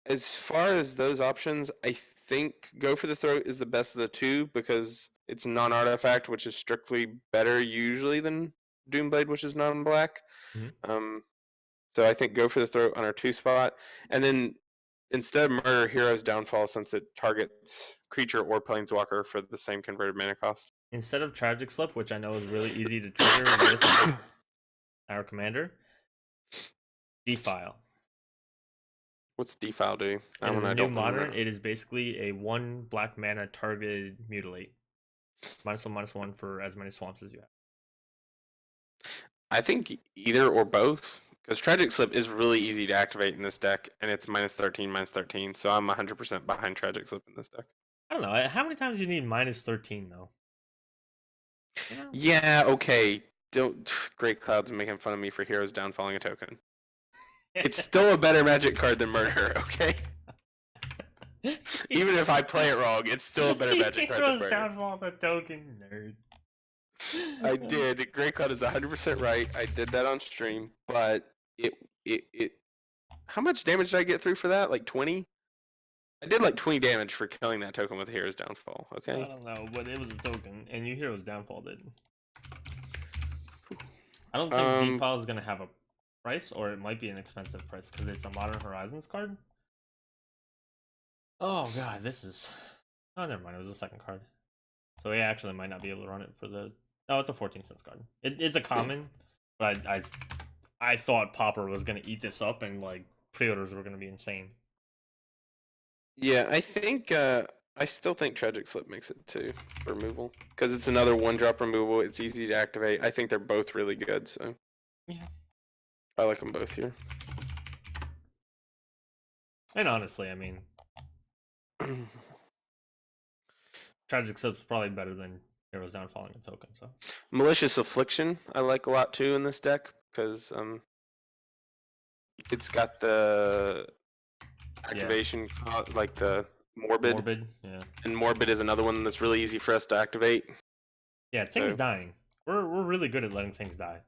as far as those options, I think go for the throat is the best of the two because it's non-artifact, which is strictly better usually than Doomblade, which is non-black.
Mm-hmm.
So I think go for the throat on our 2 spot, and then instead of murder, Hero's Downfall, since it targets creature or planeswalker for the same converted mana cost.
Instead of tragic slip, which I know is really easy to trigger with our commander, Defile.
What's Defile do?
That one I don't remember. Modern. It is basically a 1 black mana targeted mutilate. -1/-1 for as many swamps as you have.
I think either or both, because Tragic Slip is really easy to activate in this deck, and it's -13/-13. So I'm 100% behind Tragic Slip in this deck.
I don't know. How many times do you need -13 though?
You know? Yeah. Okay. Don't. Great Cloud's making fun of me for Heroes Downfalling a token. It's still a better Magic card than Murder. Okay. Even if I play it wrong, it's still a better Magic card than
Heroes
Praetor.
Downfall the token, nerd.
I did. Great Cloud is 100% right. I did that on stream, but it. How much damage did I get through for that? Like 20? I did like 20 damage for killing that token with Hero's Downfall.
I
Okay.
don't know, but it was a token, and your Hero's Downfall did. I don't think Defile is gonna have a price, or it might be an expensive price because it's a Modern Horizons card. Oh god, this is. Oh, never mind. It was a second card, so we actually might not be able to run it for the. Oh, it's a 14-cent card. It's a common, but I thought Popper was gonna eat this up, and like pre-orders were gonna be insane.
Yeah, I think I still think Tragic Slip makes it too removal because it's another 1-drop removal. It's easy to activate. I think they're both really good, so
Yeah.
I like them both here.
And honestly, I mean, Tragic Slip's probably better than Heroes Downfalling a token. So
Malicious Affliction I like a lot too in this deck because it's got the activation like the Morbid,
yeah.
and Morbid is another one that's really easy for us to activate.
Yeah, things dying. We're really good at letting things die.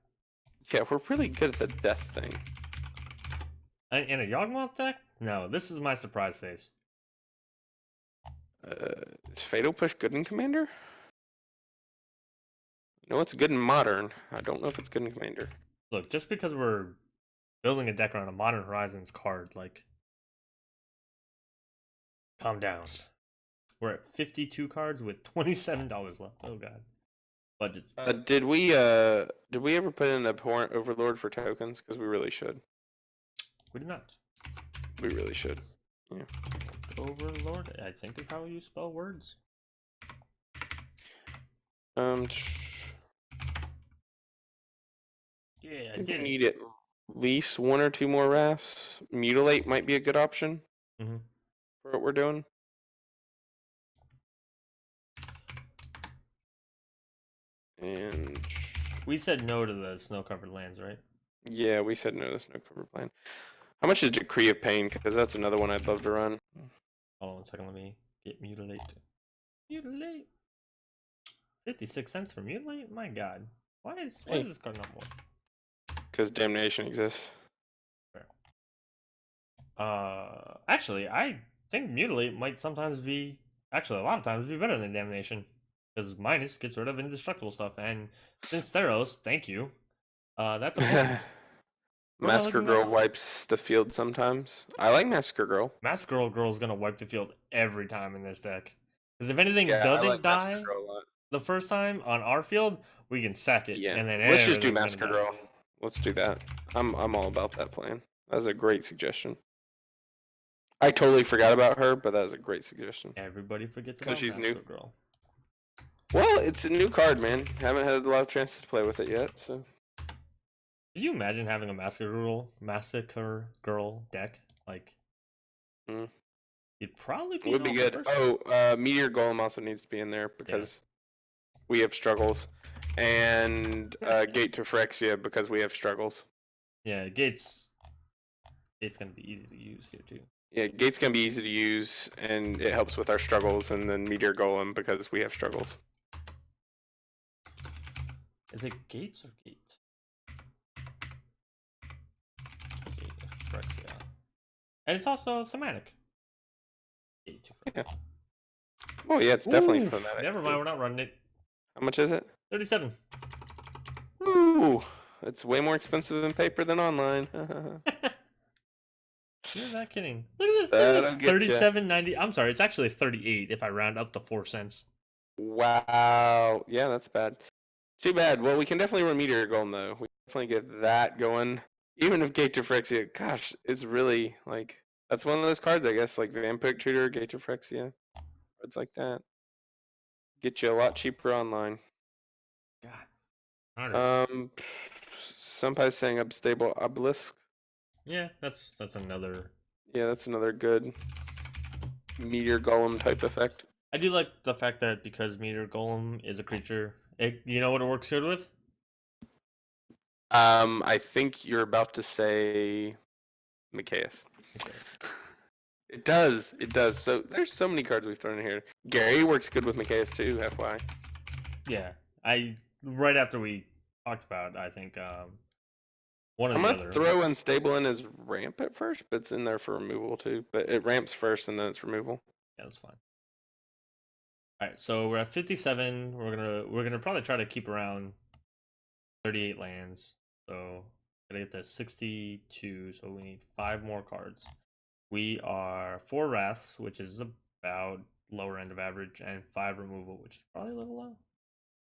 Yeah, we're really good at the death thing.
In a Yawgmoth deck? No, this is my surprise phase.
Is Fatal Push good in Commander? No, it's good in Modern. I don't know if it's good in Commander.
Look, just because we're building a deck around a Modern Horizons card, like, calm down. We're at 52 cards with $27 left. Oh god. Budget.
Did we ever put in Abhorrent Overlord for tokens? Because we really should.
We did not.
We really should. Yeah.
Overlord, I think is how you spell words. Yeah, I
think
did
we need at least 1 or 2 more Wraths. Mutilate might be a good option for what we're doing. And
we said no to the snow-covered lands, right?
Yeah, we said no to the snow-covered plan. How much is Decree of Pain? Because that's another one I'd love to run.
Hold on 1 second, let me get Mutilate. Mutilate! 56 cents for Mutilate? My god. Why is this card not more?
Because Damnation exists.
Actually, I think Mutilate might sometimes be, actually a lot of times be better than Damnation. Because minus gets rid of indestructible stuff, and since Theros, thank you. That's a
Massacre Girl wipes the field sometimes. I like Massacre Girl.
Massacre Girl is gonna wipe the field every time in this deck. Because if anything doesn't die the first time on our field, we can sack it.
Yeah.
And then
let's just do Massacre Girl. Let's do that. I'm all about that plan. That was a great suggestion. I totally forgot about her, but that was a great suggestion.
Everybody forgets about
she's
Massacre
new.
Girl.
Well, it's a new card, man. Haven't had a lot of chances to play with it yet, so.
Could you imagine having a Massacre Girl deck? Like, you'd probably be.
Would be good. Oh, Meteor Golem also needs to be in there because we have struggles, and Gate to Phyrexia because we have struggles.
Yeah, Gate's gonna be easy to use here too.
Yeah, Gate's gonna be easy to use, and it helps with our struggles, and then Meteor Golem because we have struggles.
Is it Gates or Gate? Phyrexia. And it's also thematic. Gate to Phyrexia.
Yeah. Oh yeah, it's definitely thematic.
Never mind, we're not running it.
How much is it?
37.
Ooh, it's way more expensive in paper than online.
You're not kidding. Look at this. $37.90. I'm sorry, it's actually 38 if I round up to 4 cents.
Wow. Yeah, that's bad. Too bad. Well, we can definitely run Meteor Golem though. We definitely get that going. Even if Gate to Phyrexia, gosh, it's really like that's one of those cards, I guess, like Vampiric Tutor, Gate to Phyrexia. Cards like that. Get you a lot cheaper online.
God.
Somebody's saying Unstable Obelisk.
Yeah, that's another.
Yeah, that's another good Meteor Golem type effect.
I do like the fact that because Meteor Golem is a creature, you know what it works good with?
I think you're about to say Micaeus. It does. It does. So there's so many cards we've thrown in here. Gary works good with Mikaeus too, FY.
Yeah, right after we talked about, I think one of
I'm
the
gonna
other.
throw Unstable in as ramp at first, but it's in there for removal too. But it ramps first and then it's removal.
Yeah, that's fine. All right, so we're at 57. We're gonna probably try to keep around 38 lands. So gotta get to 62. So we need 5 more cards. We are 4 wraths, which is about lower end of average, and 5 removal, which is probably a little low.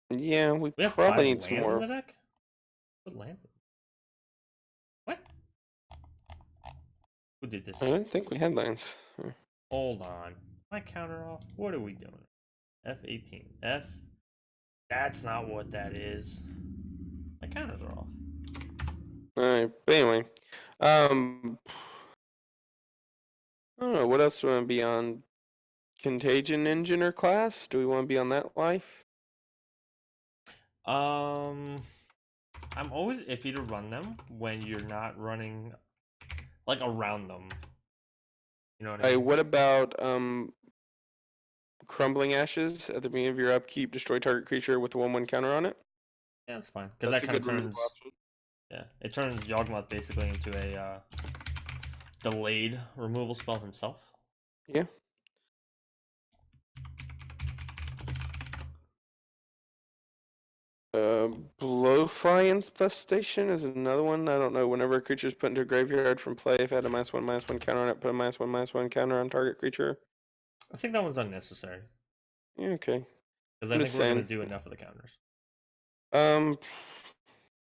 Yeah, we
We have
probably
5
need some
lands in
more.
the deck. What lands? What? Who did this?
I didn't think we had lands.
Hold on. My counter off. What are we doing? F18. F. That's not what that is. My counters are off.
Alright, but anyway. I don't know, what else do we want to be on? Contagion Engine or class? Do we want to be on that life?
I'm always iffy to run them when you're not running like around them. You know what I mean?
What about Crumbling Ashes at the beginning of your upkeep, destroy target creature with a 1/1 counter on it?
Yeah, that's fine. Because
That's
that
a
kind of
good removal
turns.
option.
Yeah, it turns Yawgmoth basically into a delayed removal spell himself.
Yeah. Blowfly Infestation is another one. I don't know. Whenever a creature is put into a graveyard from play, if it had a -1/-1 counter on it, put a -1/-1 counter on target creature.
I think that one's unnecessary.
Yeah, okay.
Because
I'm
I
just
think we're gonna
saying.
do enough of the counters.
Um,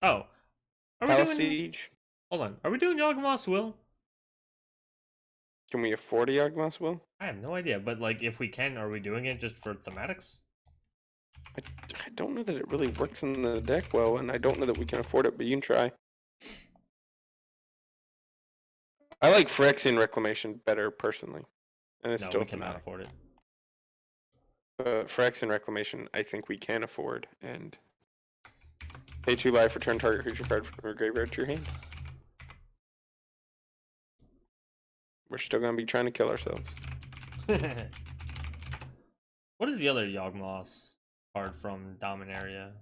Oh, are we
Palace
doing?
Siege.
Hold on, are we doing Yawgmoth's Will?
Can we afford a Yagmoth Will?
I have no idea, but like if we can, are we doing it just for thematics?
I don't know that it really works in the deck well, and I don't know that we can afford it, but you can try. I like Phyrexian Reclamation better personally, and it's
No,
still
we cannot
thematic.
afford it.
But Phyrexian Reclamation, I think we can afford, and pay 2 life, return target creature card from your graveyard to your hand. We're still gonna be trying to kill ourselves.
What is the other Yawgmoth card from Dominaria?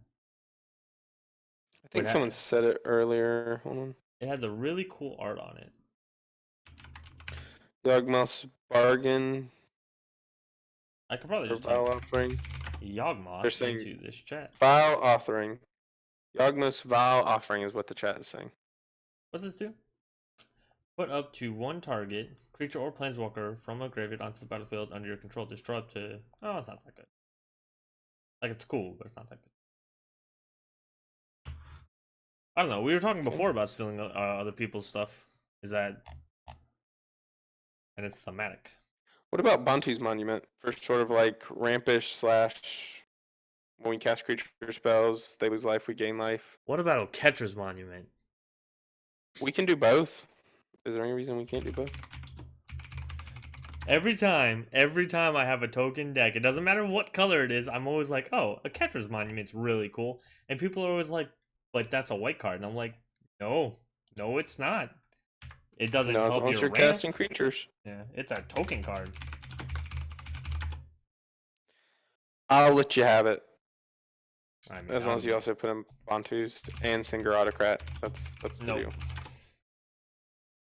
I think someone said it earlier. Hold on.
It had the really cool art on it.
Yawgmoth's Bargain.
I could probably just
Vile
type
Offering.
Yawgmoth
They're saying
into this chat.
Vile Offering. Yawgmoth's Vile Offering is what the chat is saying.
What's this do? Put up to 1 target creature or planeswalker from a graveyard onto the battlefield under your control. Destroy up to. Oh, it's not that good. Like it's cool, but it's not that good. I don't know. We were talking before about stealing other people's stuff. Is that? And it's thematic.
What about Bantu's Monument? For sort of like rampish / when we cast creature spells, they lose life, we gain life.
What about Oketra's Monument?
We can do both. Is there any reason we can't do both?
Every time I have a token deck, it doesn't matter what color it is, I'm always like, oh, Oketra's Monument's really cool. And people are always like, but that's a white card. And I'm like, no, it's not. It doesn't
No, as
help
long as
your
you're
ramp.
casting creatures.
Yeah, it's a token card.
I'll let you have it.
I mean,
As long as you also put in Bantu's and Singer Autocrat. That's the
Nope.
deal.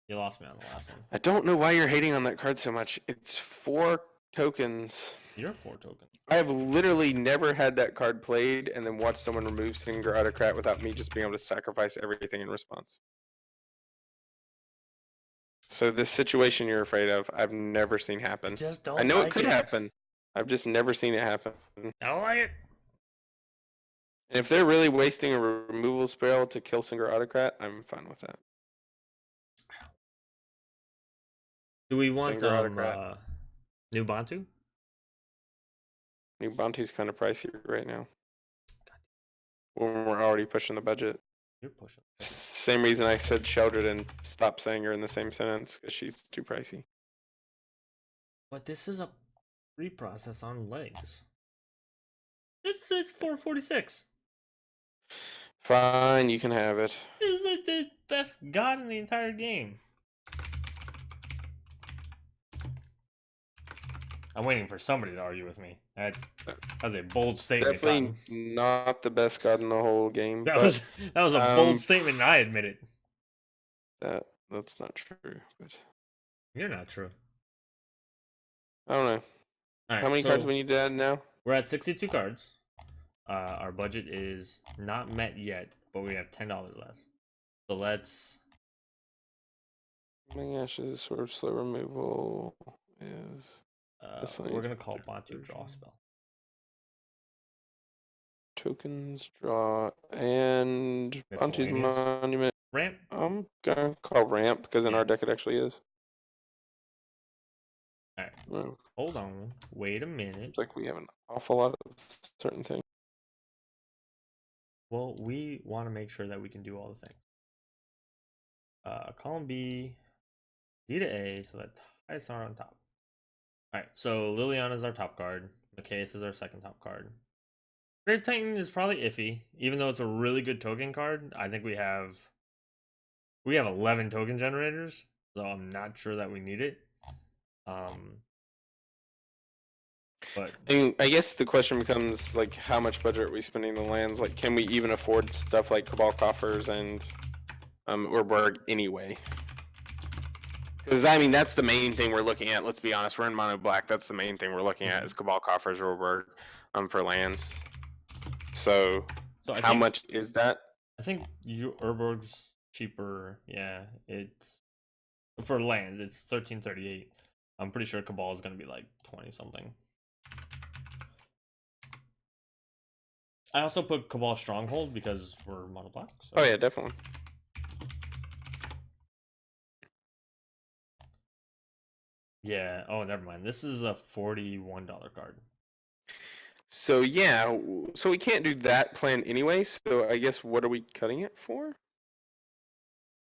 You lost me on the last one.
I don't know why you're hating on that card so much. It's 4 tokens.
You're 4 tokens.
I have literally never had that card played and then watched someone remove Singer Autocrat without me just being able to sacrifice everything in response. So this situation you're afraid of, I've never seen happen.
Just don't.
I know
like
it could happen. I've just never seen it happen.
I don't like it.
And if they're really wasting a removal spell to kill Singer Autocrat, I'm fine with that.
Do we want
Singer Autocrat.
new Bantu?
New Bantu's kind of pricey right now. When we're already pushing the budget.
You're pushing.
Same reason I said Sheldred and stop saying her in the same sentence, because she's too pricey.
But this is a reprocess on legs. It's 446.
Fine, you can have it.
This is like the best god in the entire game. I'm waiting for somebody to argue with me. That was a bold statement.
Definitely
Cotton.
not the best card in the whole game.
That
but,
was a bold statement, and I admit it.
That's not true. But
You're not true.
I don't know.
All right,
How many
so
cards we need to add now?
we're at 62 cards. Our budget is not met yet, but we have $10 left. So let's.
Oh my gosh, this is sort of slow removal is.
We're gonna call Bantu draw spell.
Tokens, draw, and Bantu's
Miscellaneous.
monument.
Ramp.
I'm gonna call ramp because in
Yeah.
our deck it actually is.
All right.
Oh,
Hold on. Wait a minute.
it's like we have an awful lot of certain things.
Well, we want to make sure that we can do all the things. Column B, D to A, so that ties are on top. Alright, so Liliana is our top card. Macias is our second top card. Great Titan is probably iffy, even though it's a really good token card. I think we have 11 token generators, so I'm not sure that we need it. But
I guess the question becomes like, how much budget are we spending on lands? Like, can we even afford stuff like Cabal Coffers and Urborg anyway? Because I mean, that's the main thing we're looking at. Let's be honest, we're in mono black. That's the main thing we're looking at is Cabal Coffers or Urborg for lands. So how much is that?
I think Urborg's cheaper. Yeah, it's for lands. It's 1338. I'm pretty sure Cabal is gonna be like 20 something. I also put Cabal Stronghold because we're mono black. So.
Oh yeah, definitely.
Yeah. Oh, never mind. This is a $41 card.
So yeah, so we can't do that plan anyway. So I guess what are we cutting it for?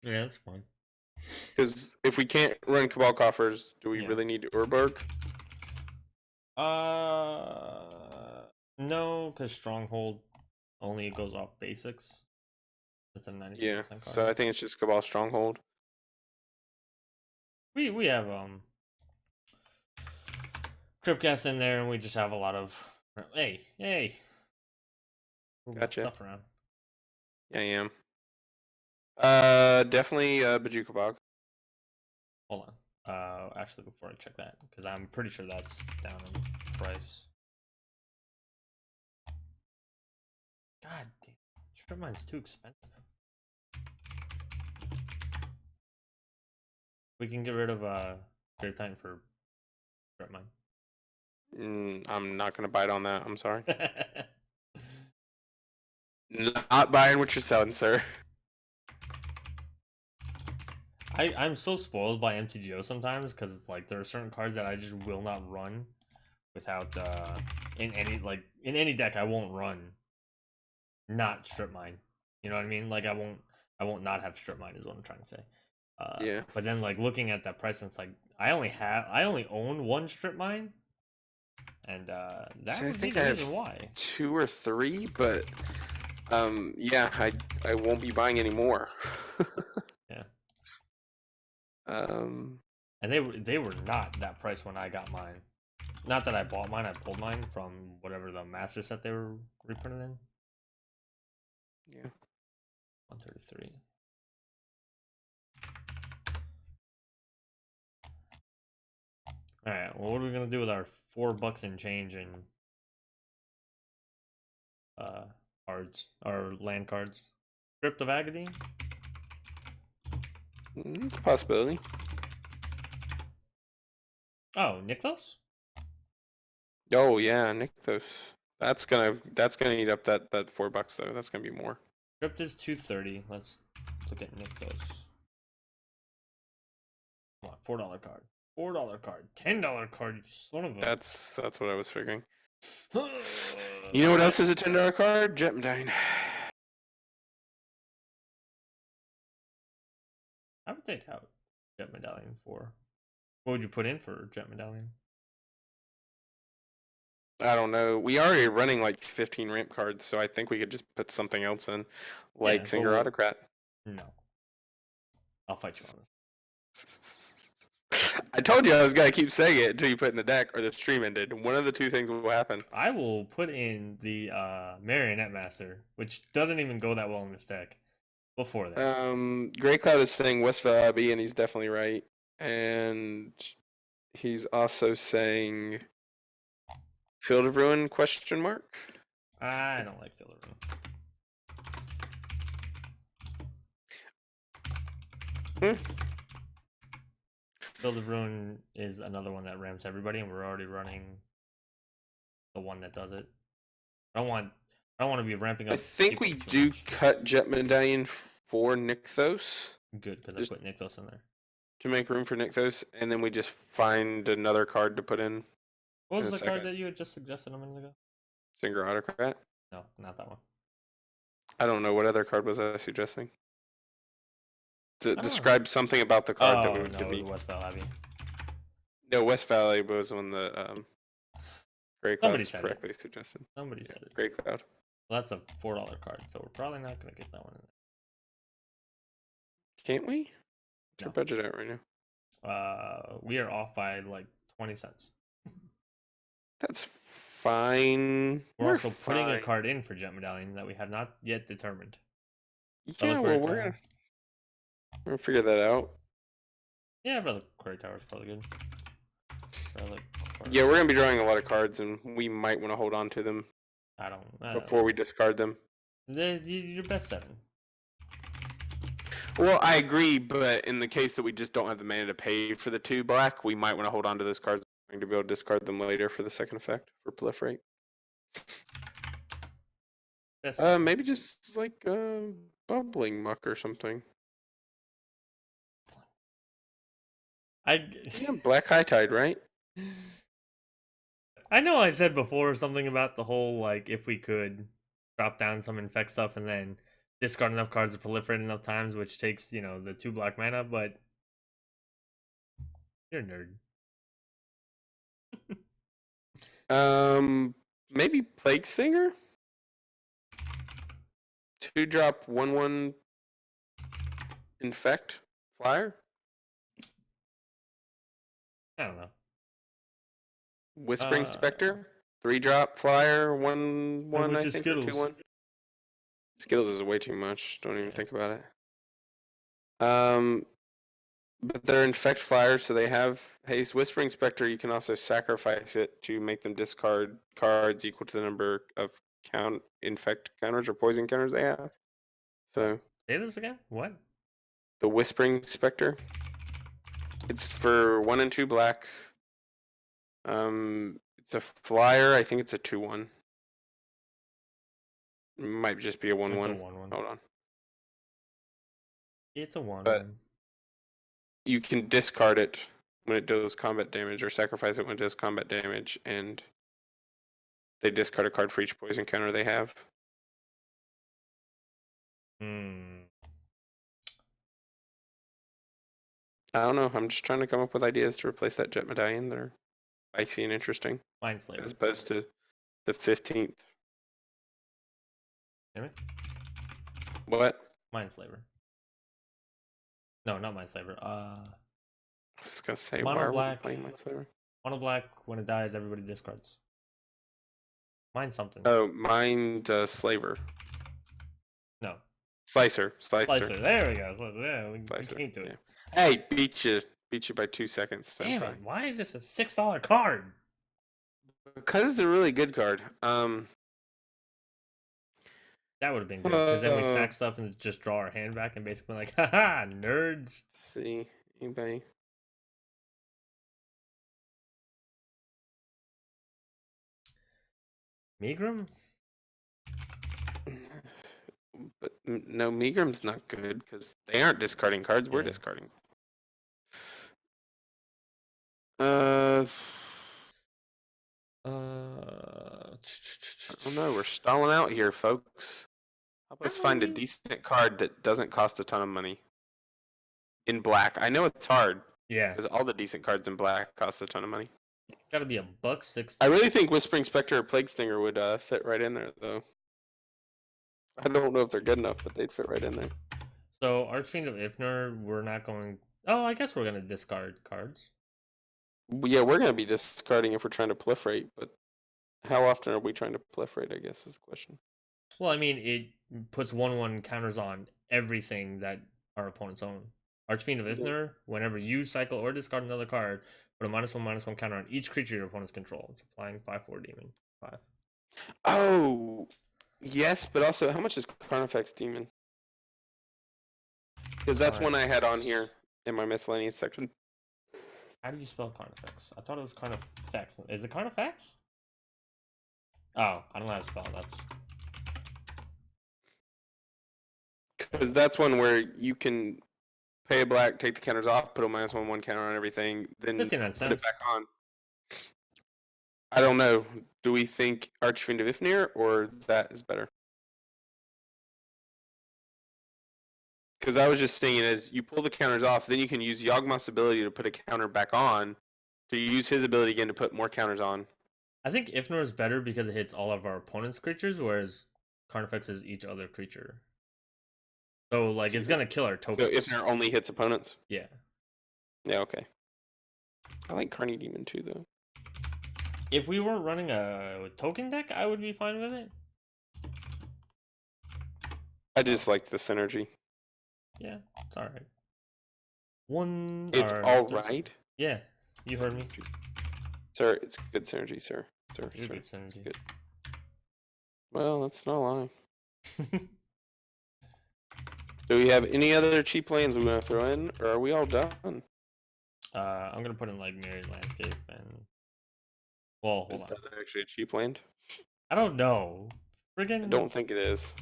Yeah, that's fine.
Because if we can't run Cabal Coffers, do we really need Urborg?
No, because Stronghold only goes off basics. That's a 96%
Yeah,
card.
so I think it's just Cabal Stronghold.
We have Cryptcast in there, and we just have a lot of hey.
Gotcha.
Stuff around.
Yeah, I am. Definitely Bajuka Bog.
Hold on. Actually, before I check that, because I'm pretty sure that's down in price. God damn, Strip Mine's too expensive. We can get rid of Great Titan for Strip Mine.
I'm not gonna bite on that. I'm sorry. Not buying what you're selling, sir.
I'm so spoiled by MTGO sometimes because it's like there are certain cards that I just will not run without in any deck I won't run not Strip Mine. You know what I mean? Like I won't not have Strip Mine is what I'm trying to say.
Yeah.
But then like looking at that price, it's like I only own one Strip Mine, and that would be the reason why.
2 or 3, but yeah, I won't be buying any more.
Yeah.
And
they were not that price when I got mine. Not that I bought mine, I pulled mine from whatever the master set they were reprinted in.
Yeah.
133. Alright, well what are we gonna do with our $4 and change in cards or land cards? Crypt of Agadine?
It's a possibility.
Oh, Nykthos?
Oh yeah, Nykthos. That's gonna eat up that $4 though. That's gonna be more.
Crypt is 230. Let's look at Nykthos. Come on, $4 card. $4 card. $10 card, you son of a.
That's what I was figuring. You know what else is a $10 card? Jet Medallion.
I would take out Jet Medallion for. What would you put in for Jet Medallion?
I don't know. We already running like 15 ramp cards, so I think we could just put something else in, like Singer Autocrat.
No. I'll fight you on this.
I told you I was gonna keep saying it until you put it in the deck or the stream ended. One of the two things will happen.
I will put in the Marionette Master, which doesn't even go that well in this deck. Before that.
Grey Cloud is saying Westvale Abbey, and he's definitely right. And he's also saying Field of Ruin ?
I don't like Field of Ruin. Field of Ruin is another one that ramps everybody, and we're already running the one that does it. I don't want to be ramping up.
I think we do
much.
cut Jet Medallion for Nykthos.
Good, because I put Nykthos in there.
To make room for Nykthos, and then we just find another card to put in.
What was the card that you had just suggested a minute ago?
Singer Autocrat?
No, not that one.
I don't know. What other card was I suggesting? Describe something about the card that we would give me.
West Valley.
No, West Valley was one that Grey Cloud correctly suggested.
Somebody said it.
Grey Cloud.
Well, that's a $4 card, so we're probably not going to get that one in there.
Can't we? What's our budget at right
now? We are off by like 20 cents.
That's fine.
We're also putting a card in for Jet Medallion that we have not yet determined.
Yeah, well, we're gonna figure that out.
Yeah, Relic Quarry Tower is probably good.
Yeah, we're gonna be drawing a lot of cards, and we might want to hold on to them. Before we discard them.
Your best 7.
Well, I agree, but in the case that we just don't have the mana to pay for the 2 black, we might want to hold on to those cards to be able to discard them later for the second effect for proliferate. Maybe just like bubbling muck or something. Yeah, black high tide, right?
I know I said before something about the whole like if we could drop down some infect stuff and then discard enough cards to proliferate enough times, which takes, the 2 black mana, but you're a
nerd. Maybe Plague Stinger? 2-drop 1/1 infect flyer?
I don't know.
Whispering Spectre? 3-drop flyer, 1/1, I think,
Skittles.
2/1. Skittles is way too much. Don't even think about it. But they're infect flyers, so they have haste. Whispering Spectre, you can also sacrifice it to make them discard cards equal to the number of infect counters or poison counters they have. So.
Say this again? What?
The Whispering Spectre. It's for 1 and 2 black. It's a flyer. I think it's a 2/1. Might just be a 1/1. Hold on.
It's a 1/1.
But you can discard it when it does combat damage, or sacrifice it when it does combat damage, and they discard a card for each poison counter they have. I don't know. I'm just trying to come up with ideas to replace that Jet Medallion that are spicy and interesting.
Mindslaver.
As opposed to the 15th.
Hear me?
What?
Mindslaver. No, not Mindslaver.
I was gonna say,
why are we
playing Mindslaver?
Mono black, when it dies, everybody discards. Mind something.
Oh, Mind Slaver.
No.
Slicer.
There we go. Yeah, we came to it.
Hey, beat you by 2 seconds.
Damn it! Why is this a $6 card?
Because it's a really good card.
That would have been good, because then we sack stuff and just draw our hand back and basically like, haha, nerds.
Let's see, anybody?
Megrim?
But no, Megrim's not good because they aren't discarding cards. We're discarding. I don't know. We're stalling out here, folks. Help us find a decent card that doesn't cost a ton of money. In black. I know it's hard.
Yeah.
Because all the decent cards in black cost a ton of money.
Gotta be $1.60.
I really think Whispering Spectre or Plague Stinger would fit right in there, though. I don't know if they're good enough, but they'd fit right in there.
So, Archfiend of Ifnir, we're not going... Oh, I guess we're going to discard cards.
Yeah, we're gonna be discarding if we're trying to proliferate, but how often are we trying to proliferate? I guess is the question.
Well, I mean, it puts 1/1 counters on everything that our opponents own. Archfiend of Ithner, whenever you cycle or discard another card, put a -1/-1 counter on each creature your opponents control. It's a flying 5/4 demon. 5.
Oh, yes, but also, how much is Carnifex Demon? Because that's one I had on here in my miscellaneous section.
How do you spell Carnifex? I thought it was Carnifex. Is it Carnifex? Oh, I don't know how to spell it. That's
Because that's one where you can pay a black, take the counters off, put a -1/1 counter on everything, then
59
put it
cents.
back on. I don't know. Do we think Archfiend of Ifnir or that is better? Because I was just thinking, as you pull the counters off, then you can use Yawgmoth's ability to put a counter back on, to use his ability again to put more counters on.
I think Ifnor is better because it hits all of our opponent's creatures, whereas Carnifex is each other creature. So, like, it's gonna kill our tokens.
So Ifnir only hits opponents?
Yeah.
Yeah, okay. I like Carny Demon too, though.
If we were running a token deck, I would be fine with it.
I just like the synergy.
Yeah, it's alright. One.
It's alright?
Yeah, you heard me.
Sir, it's good synergy, sir. Sir,
It's
sir.
good synergy.
Good. Well, that's not a lie. Do we have any other cheap lands we want to throw in, or are we all done?
I'm gonna put in like Mirrored Landscape and. Well, hold
Is
on.
that actually a cheap land?
I don't know. Friggin'.
I don't think it is.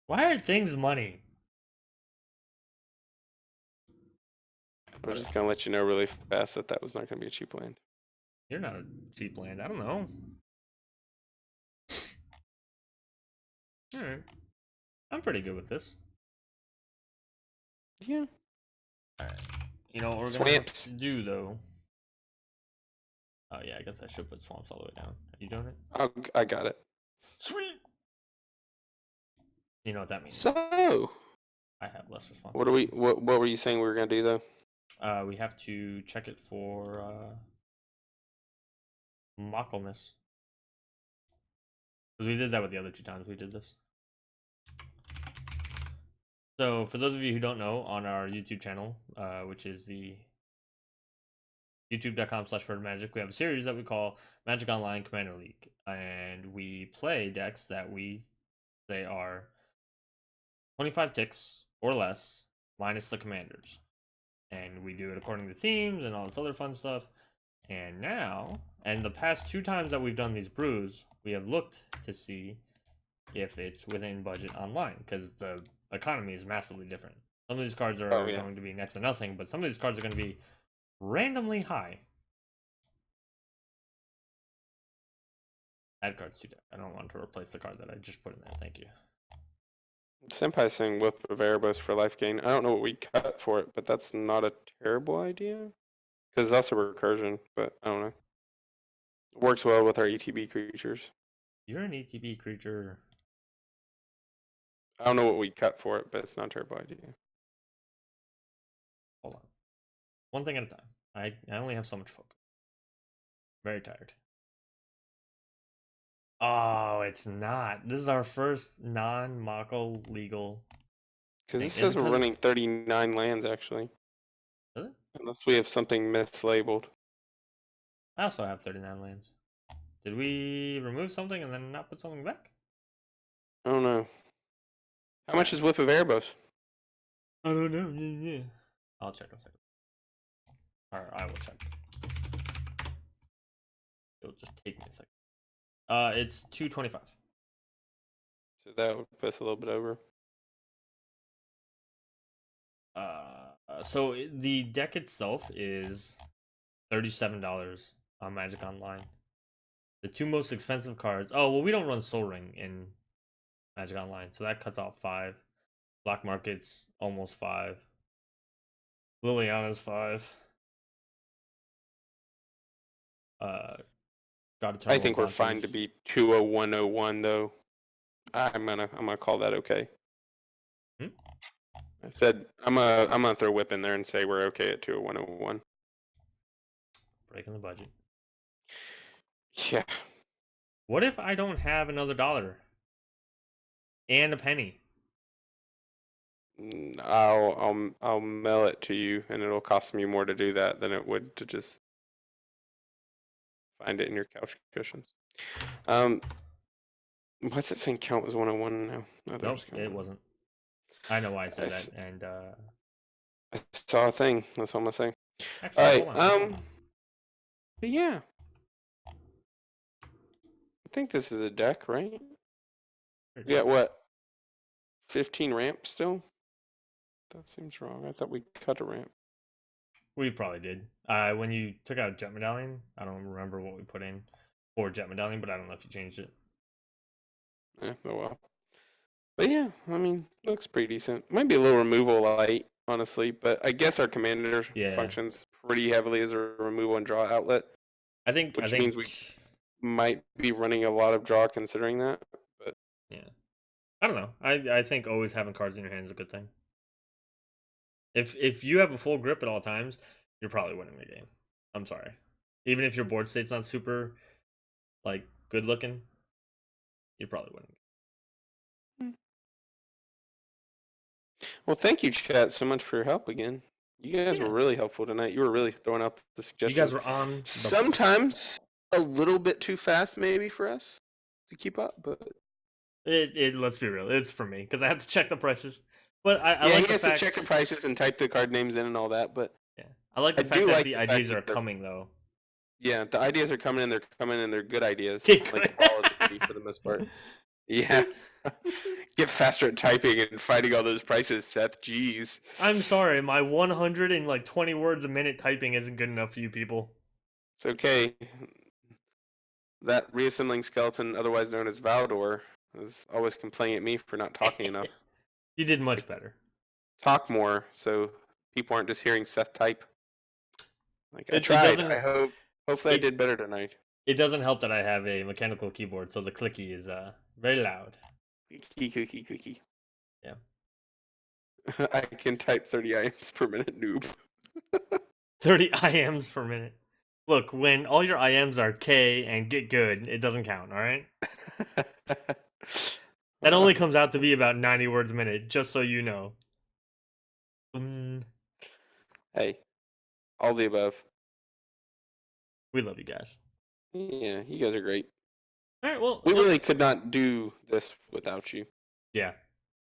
Why are things money?
I'm just gonna let you know really fast that that was not gonna be a cheap land.
You're not a cheap land. I don't know. Alright. I'm pretty good with this.
Yeah.
Alright. You know what we're
Swamps.
gonna do though? Oh yeah, I guess I should put swamps all the way down. Are you doing it?
Oh, I got it.
Sweet. You know what that means?
So,
I have less responsibility.
what are we? What were you saying we were gonna do though?
We have to check it for mockleness. Because we did that with the other 2 times we did this. So for those of you who don't know, on our YouTube channel, which is the youtube.com/Praetor Magic, we have a series that we call Magic Online Commander League, and we play decks that we say are 25 ticks or less minus the commanders, and we do it according to themes and all this other fun stuff. And now, and the past 2 times that we've done these brews, we have looked to see if it's within budget online, because the economy is massively different. Some of these cards are going to be next to nothing, but some of these cards are going to be randomly high. Add cards to deck. I don't want to replace the card that I just put in there. Thank you.
Senpai's saying Whip of Erebos for life gain. I don't know what we cut for it, but that's not a terrible idea. Because it's also recursion, but I don't know. It works well with our ETB creatures.
You're an ETB creature.
I don't know what we cut for it, but it's not a terrible idea.
Hold on. One thing at a time. I only have so much focus. Very tired. Oh, it's not. This is our first non-Mako legal.
Because it says we're running 39 lands, actually.
Does it?
Unless we have something mislabeled.
I also have 39 lands. Did we remove something and then not put something back?
I don't know. How much is Whip of Erebos?
I don't know. Yeah. I'll check in a second. Or I will check. It'll just take me a second. It's 225.
So that would put us a little bit over.
So the deck itself is $37 on Magic Online. The 2 most expensive cards. Oh well, we don't run Soul Ring in Magic Online, so that cuts off 5. Black Market's almost 5. Liliana's 5.
I think we're fine to be 20101 though. I'm gonna call that okay. I said I'm gonna throw whip in there and say we're okay at 20101.
Breaking the budget.
Yeah.
What if I don't have another dollar and a penny?
I'll mail it to you, and it'll cost me more to do that than it would to just find it in your couch cushions. What's it saying? Count was 101 now. No,
Nope, it wasn't. I know why I said that, and
I saw a thing. That's all I'm gonna say.
actually,
All
hold on.
right. But yeah, I think this is a deck, right? We got what? 15 ramps still? That seems wrong. I thought we cut a ramp.
We probably did. When you took out Jet Medallion, I don't remember what we put in for Jet Medallion, but I don't know if you changed it.
Oh well. But yeah, I mean, looks pretty decent. Might be a little removal light, honestly, but I guess our commander functions pretty heavily as a removal and draw outlet. Which means we might be running a lot of draw considering that. But
yeah, I don't know. I think always having cards in your hand is a good thing. If you have a full grip at all times, you're probably winning the game. I'm sorry. Even if your board state's not super like good looking, you're probably winning.
Well, thank you, chat, so much for your help again. You guys were really helpful tonight. You were really throwing out the suggestions.
You guys were on.
Sometimes a little bit too fast, maybe for us to keep up, but
let's be real, it's for me because I have to check the prices. But I
yeah,
like
he has to check the prices and type the card names in and all that. But
yeah, I like the fact that the ideas are coming though.
Yeah, the ideas are coming and they're good ideas.
Like
quality for the most part. Yeah. Get faster at typing and finding all those prices, Seth. Jeez.
I'm sorry, my 120 words a minute typing isn't good enough for you people.
It's okay. That reassembling skeleton, otherwise known as Valdor, was always complaining at me for not talking enough.
You did much better.
Talk more, so people aren't just hearing Seth type. I tried. Hopefully I did better tonight.
It doesn't help that I have a mechanical keyboard, so the clicky is very loud.
Clicky.
Yeah.
I can type 30 IMs per minute, noob.
30 IMs per minute. Look, when all your IMs are K and get good, it doesn't count, alright? That only comes out to be about 90 words a minute, just so you know.
Hey, all the above.
We love you guys.
Yeah, you guys are great.
Alright, well...
We really could not do this without you.
Yeah.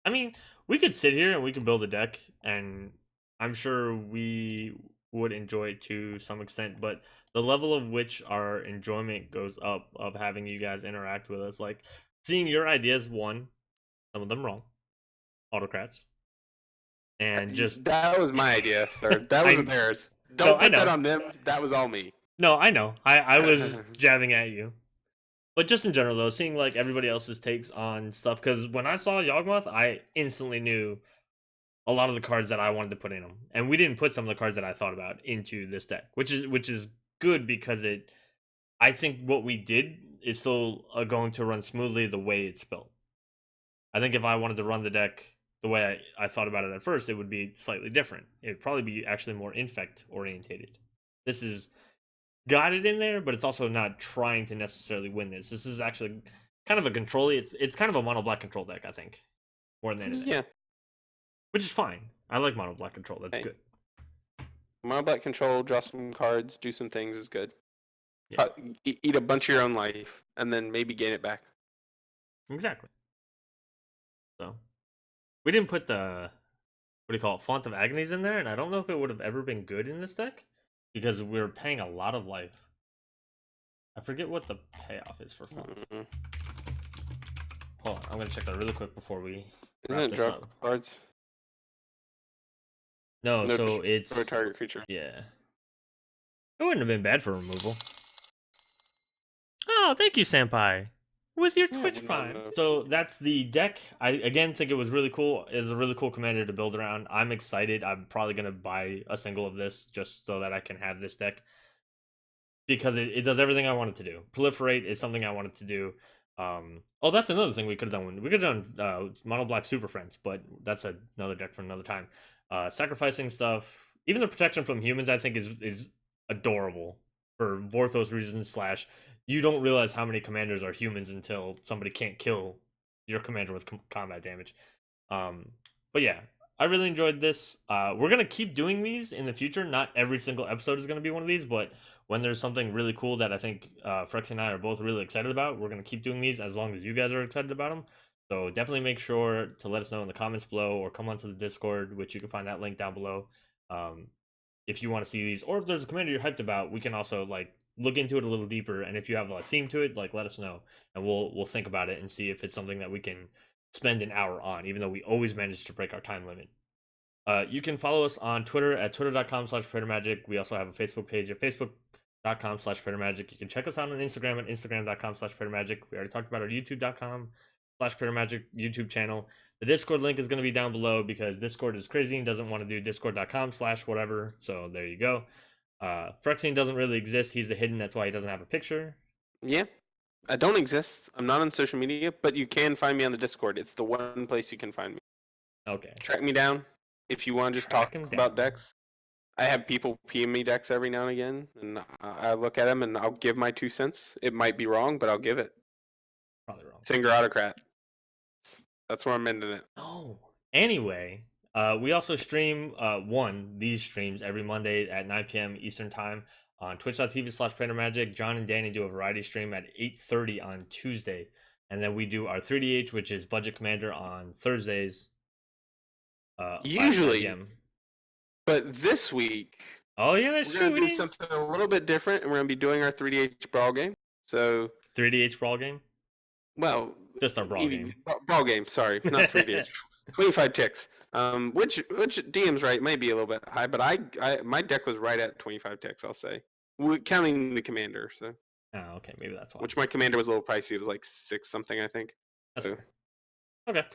I mean, we could sit here and we could build a deck, and I'm sure we would enjoy it to some extent, but the level of which our enjoyment goes up of having you guys interact with us, like seeing your ideas, one, some of them wrong, autocrats, and just
that was my idea, sir. That wasn't theirs. Don't put that on them. That was all me.
No, I know. I was jabbing at you. But just in general, though, seeing like everybody else's takes on stuff, because when I saw Yawgmoth, I instantly knew a lot of the cards that I wanted to put in them, and we didn't put some of the cards that I thought about into this deck, which is good because I think what we did is still going to run smoothly the way it's built. I think if I wanted to run the deck the way I thought about it at first, it would be slightly different. It would probably be actually more Infect orientated. This is got it in there, but it's also not trying to necessarily win this. This is actually kind of a control. It's kind of a mono black control deck, I think, more than anything.
Yeah,
which is fine. I like mono black control. That's good.
Mono black control, draw some cards, do some things is good. Yeah. Eat a bunch of your own life, and then maybe gain it back.
Exactly. So we didn't put the Font of Agonies in there, and I don't know if it would have ever been good in this deck. Because we're paying a lot of life. I forget what the payoff is for fun. Hold on, I'm gonna check that really quick before we.
Isn't it draw cards?
No, so it's
for a target creature.
Yeah. It wouldn't have been bad for removal. Oh, thank you, Senpai. With your Twitch Prime. So that's the deck. I again think it was really cool. It's a really cool commander to build around. I'm excited. I'm probably gonna buy a single of this just so that I can have this deck. Because it does everything I want it to do. Proliferate is something I wanted to do. Oh, that's another thing we could have done. We could have done Mono Black Super Friends, but that's another deck for another time. Sacrificing stuff, even the protection from humans, I think is adorable for both those reasons. Slash, you don't realize how many commanders are humans until somebody can't kill your commander with combat damage. Um, but yeah, I really enjoyed this. We're gonna keep doing these in the future. Not every single episode is gonna be one of these, but when there's something really cool that I think Phrexian and I are both really excited about, we're gonna keep doing these as long as you guys are excited about them. So definitely make sure to let us know in the comments below, or come onto the Discord, which you can find that link down below. Um, if you want to see these, or if there's a commander you're hyped about, we can also like look into it a little deeper. And if you have a theme to it, like let us know, and we'll think about it and see if it's something that we can spend an hour on, even though we always manage to break our time limit. You can follow us on Twitter at twitter.com/Praetor Magic. We also have a Facebook page at facebook.com/Praetor Magic. You can check us out on Instagram at instagram.com/Praetor Magic. We already talked about our youtube.com/Praetor Magic YouTube channel. The Discord link is going to be down below because Discord is crazy and doesn't want to do discord.com/whatever. So there you go. Phyrexian doesn't really exist. He's the hidden. That's why he doesn't have a picture.
Yeah. I don't exist. I'm not on social media, but you can find me on the Discord. It's the one place you can find me.
Okay.
Track me down if you want to just talk about decks. I have people PM me decks every now and again, and I look at them and I'll give my 2 cents. It might be wrong, but I'll give it.
Probably wrong.
Singer Autocrat. That's where I'm ending it.
Oh. Anyway, we also stream these streams every Monday at 9 p.m. Eastern Time on twitch.tv/Praetor Magic. John and Danny do a variety stream at 8:30 on Tuesday. And then we do our 3DH, which is Budget Commander, on Thursdays.
Usually.
5 p.m.
But this week,
oh yeah, that's
we're
true.
going to do something a little bit different, and we're going to be doing our 3DH brawl game. So
3DH brawl game?
Well,
just our brawl game.
Brawl game, sorry, not 3DH. 25 ticks. Which DM's right may be a little bit high, but I my deck was right at 25 ticks. I'll say, counting the commander. So.
Oh, okay, maybe that's why.
Which my commander was a little pricey. It was like 6 something, I think.
That's so. Okay.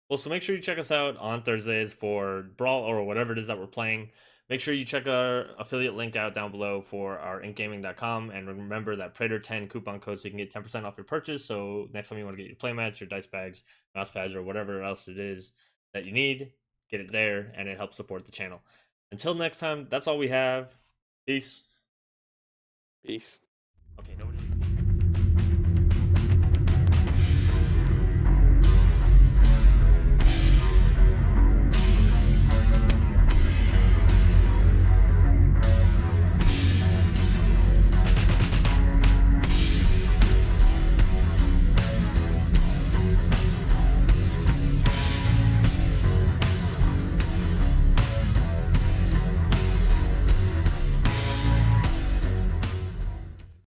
Well, so make sure you check us out on Thursdays for Brawl or whatever it is that we're playing. Make sure you check our affiliate link out down below for our inkgaming.com, and remember that Praetor10 coupon code so you can get 10% off your purchase. So next time you want to get your playmats, your dice bags, mouse pads, or whatever else it is that you need, get it there, and it helps support the channel. Until next time, that's all we have. Peace.
Peace.
Okay, nobody.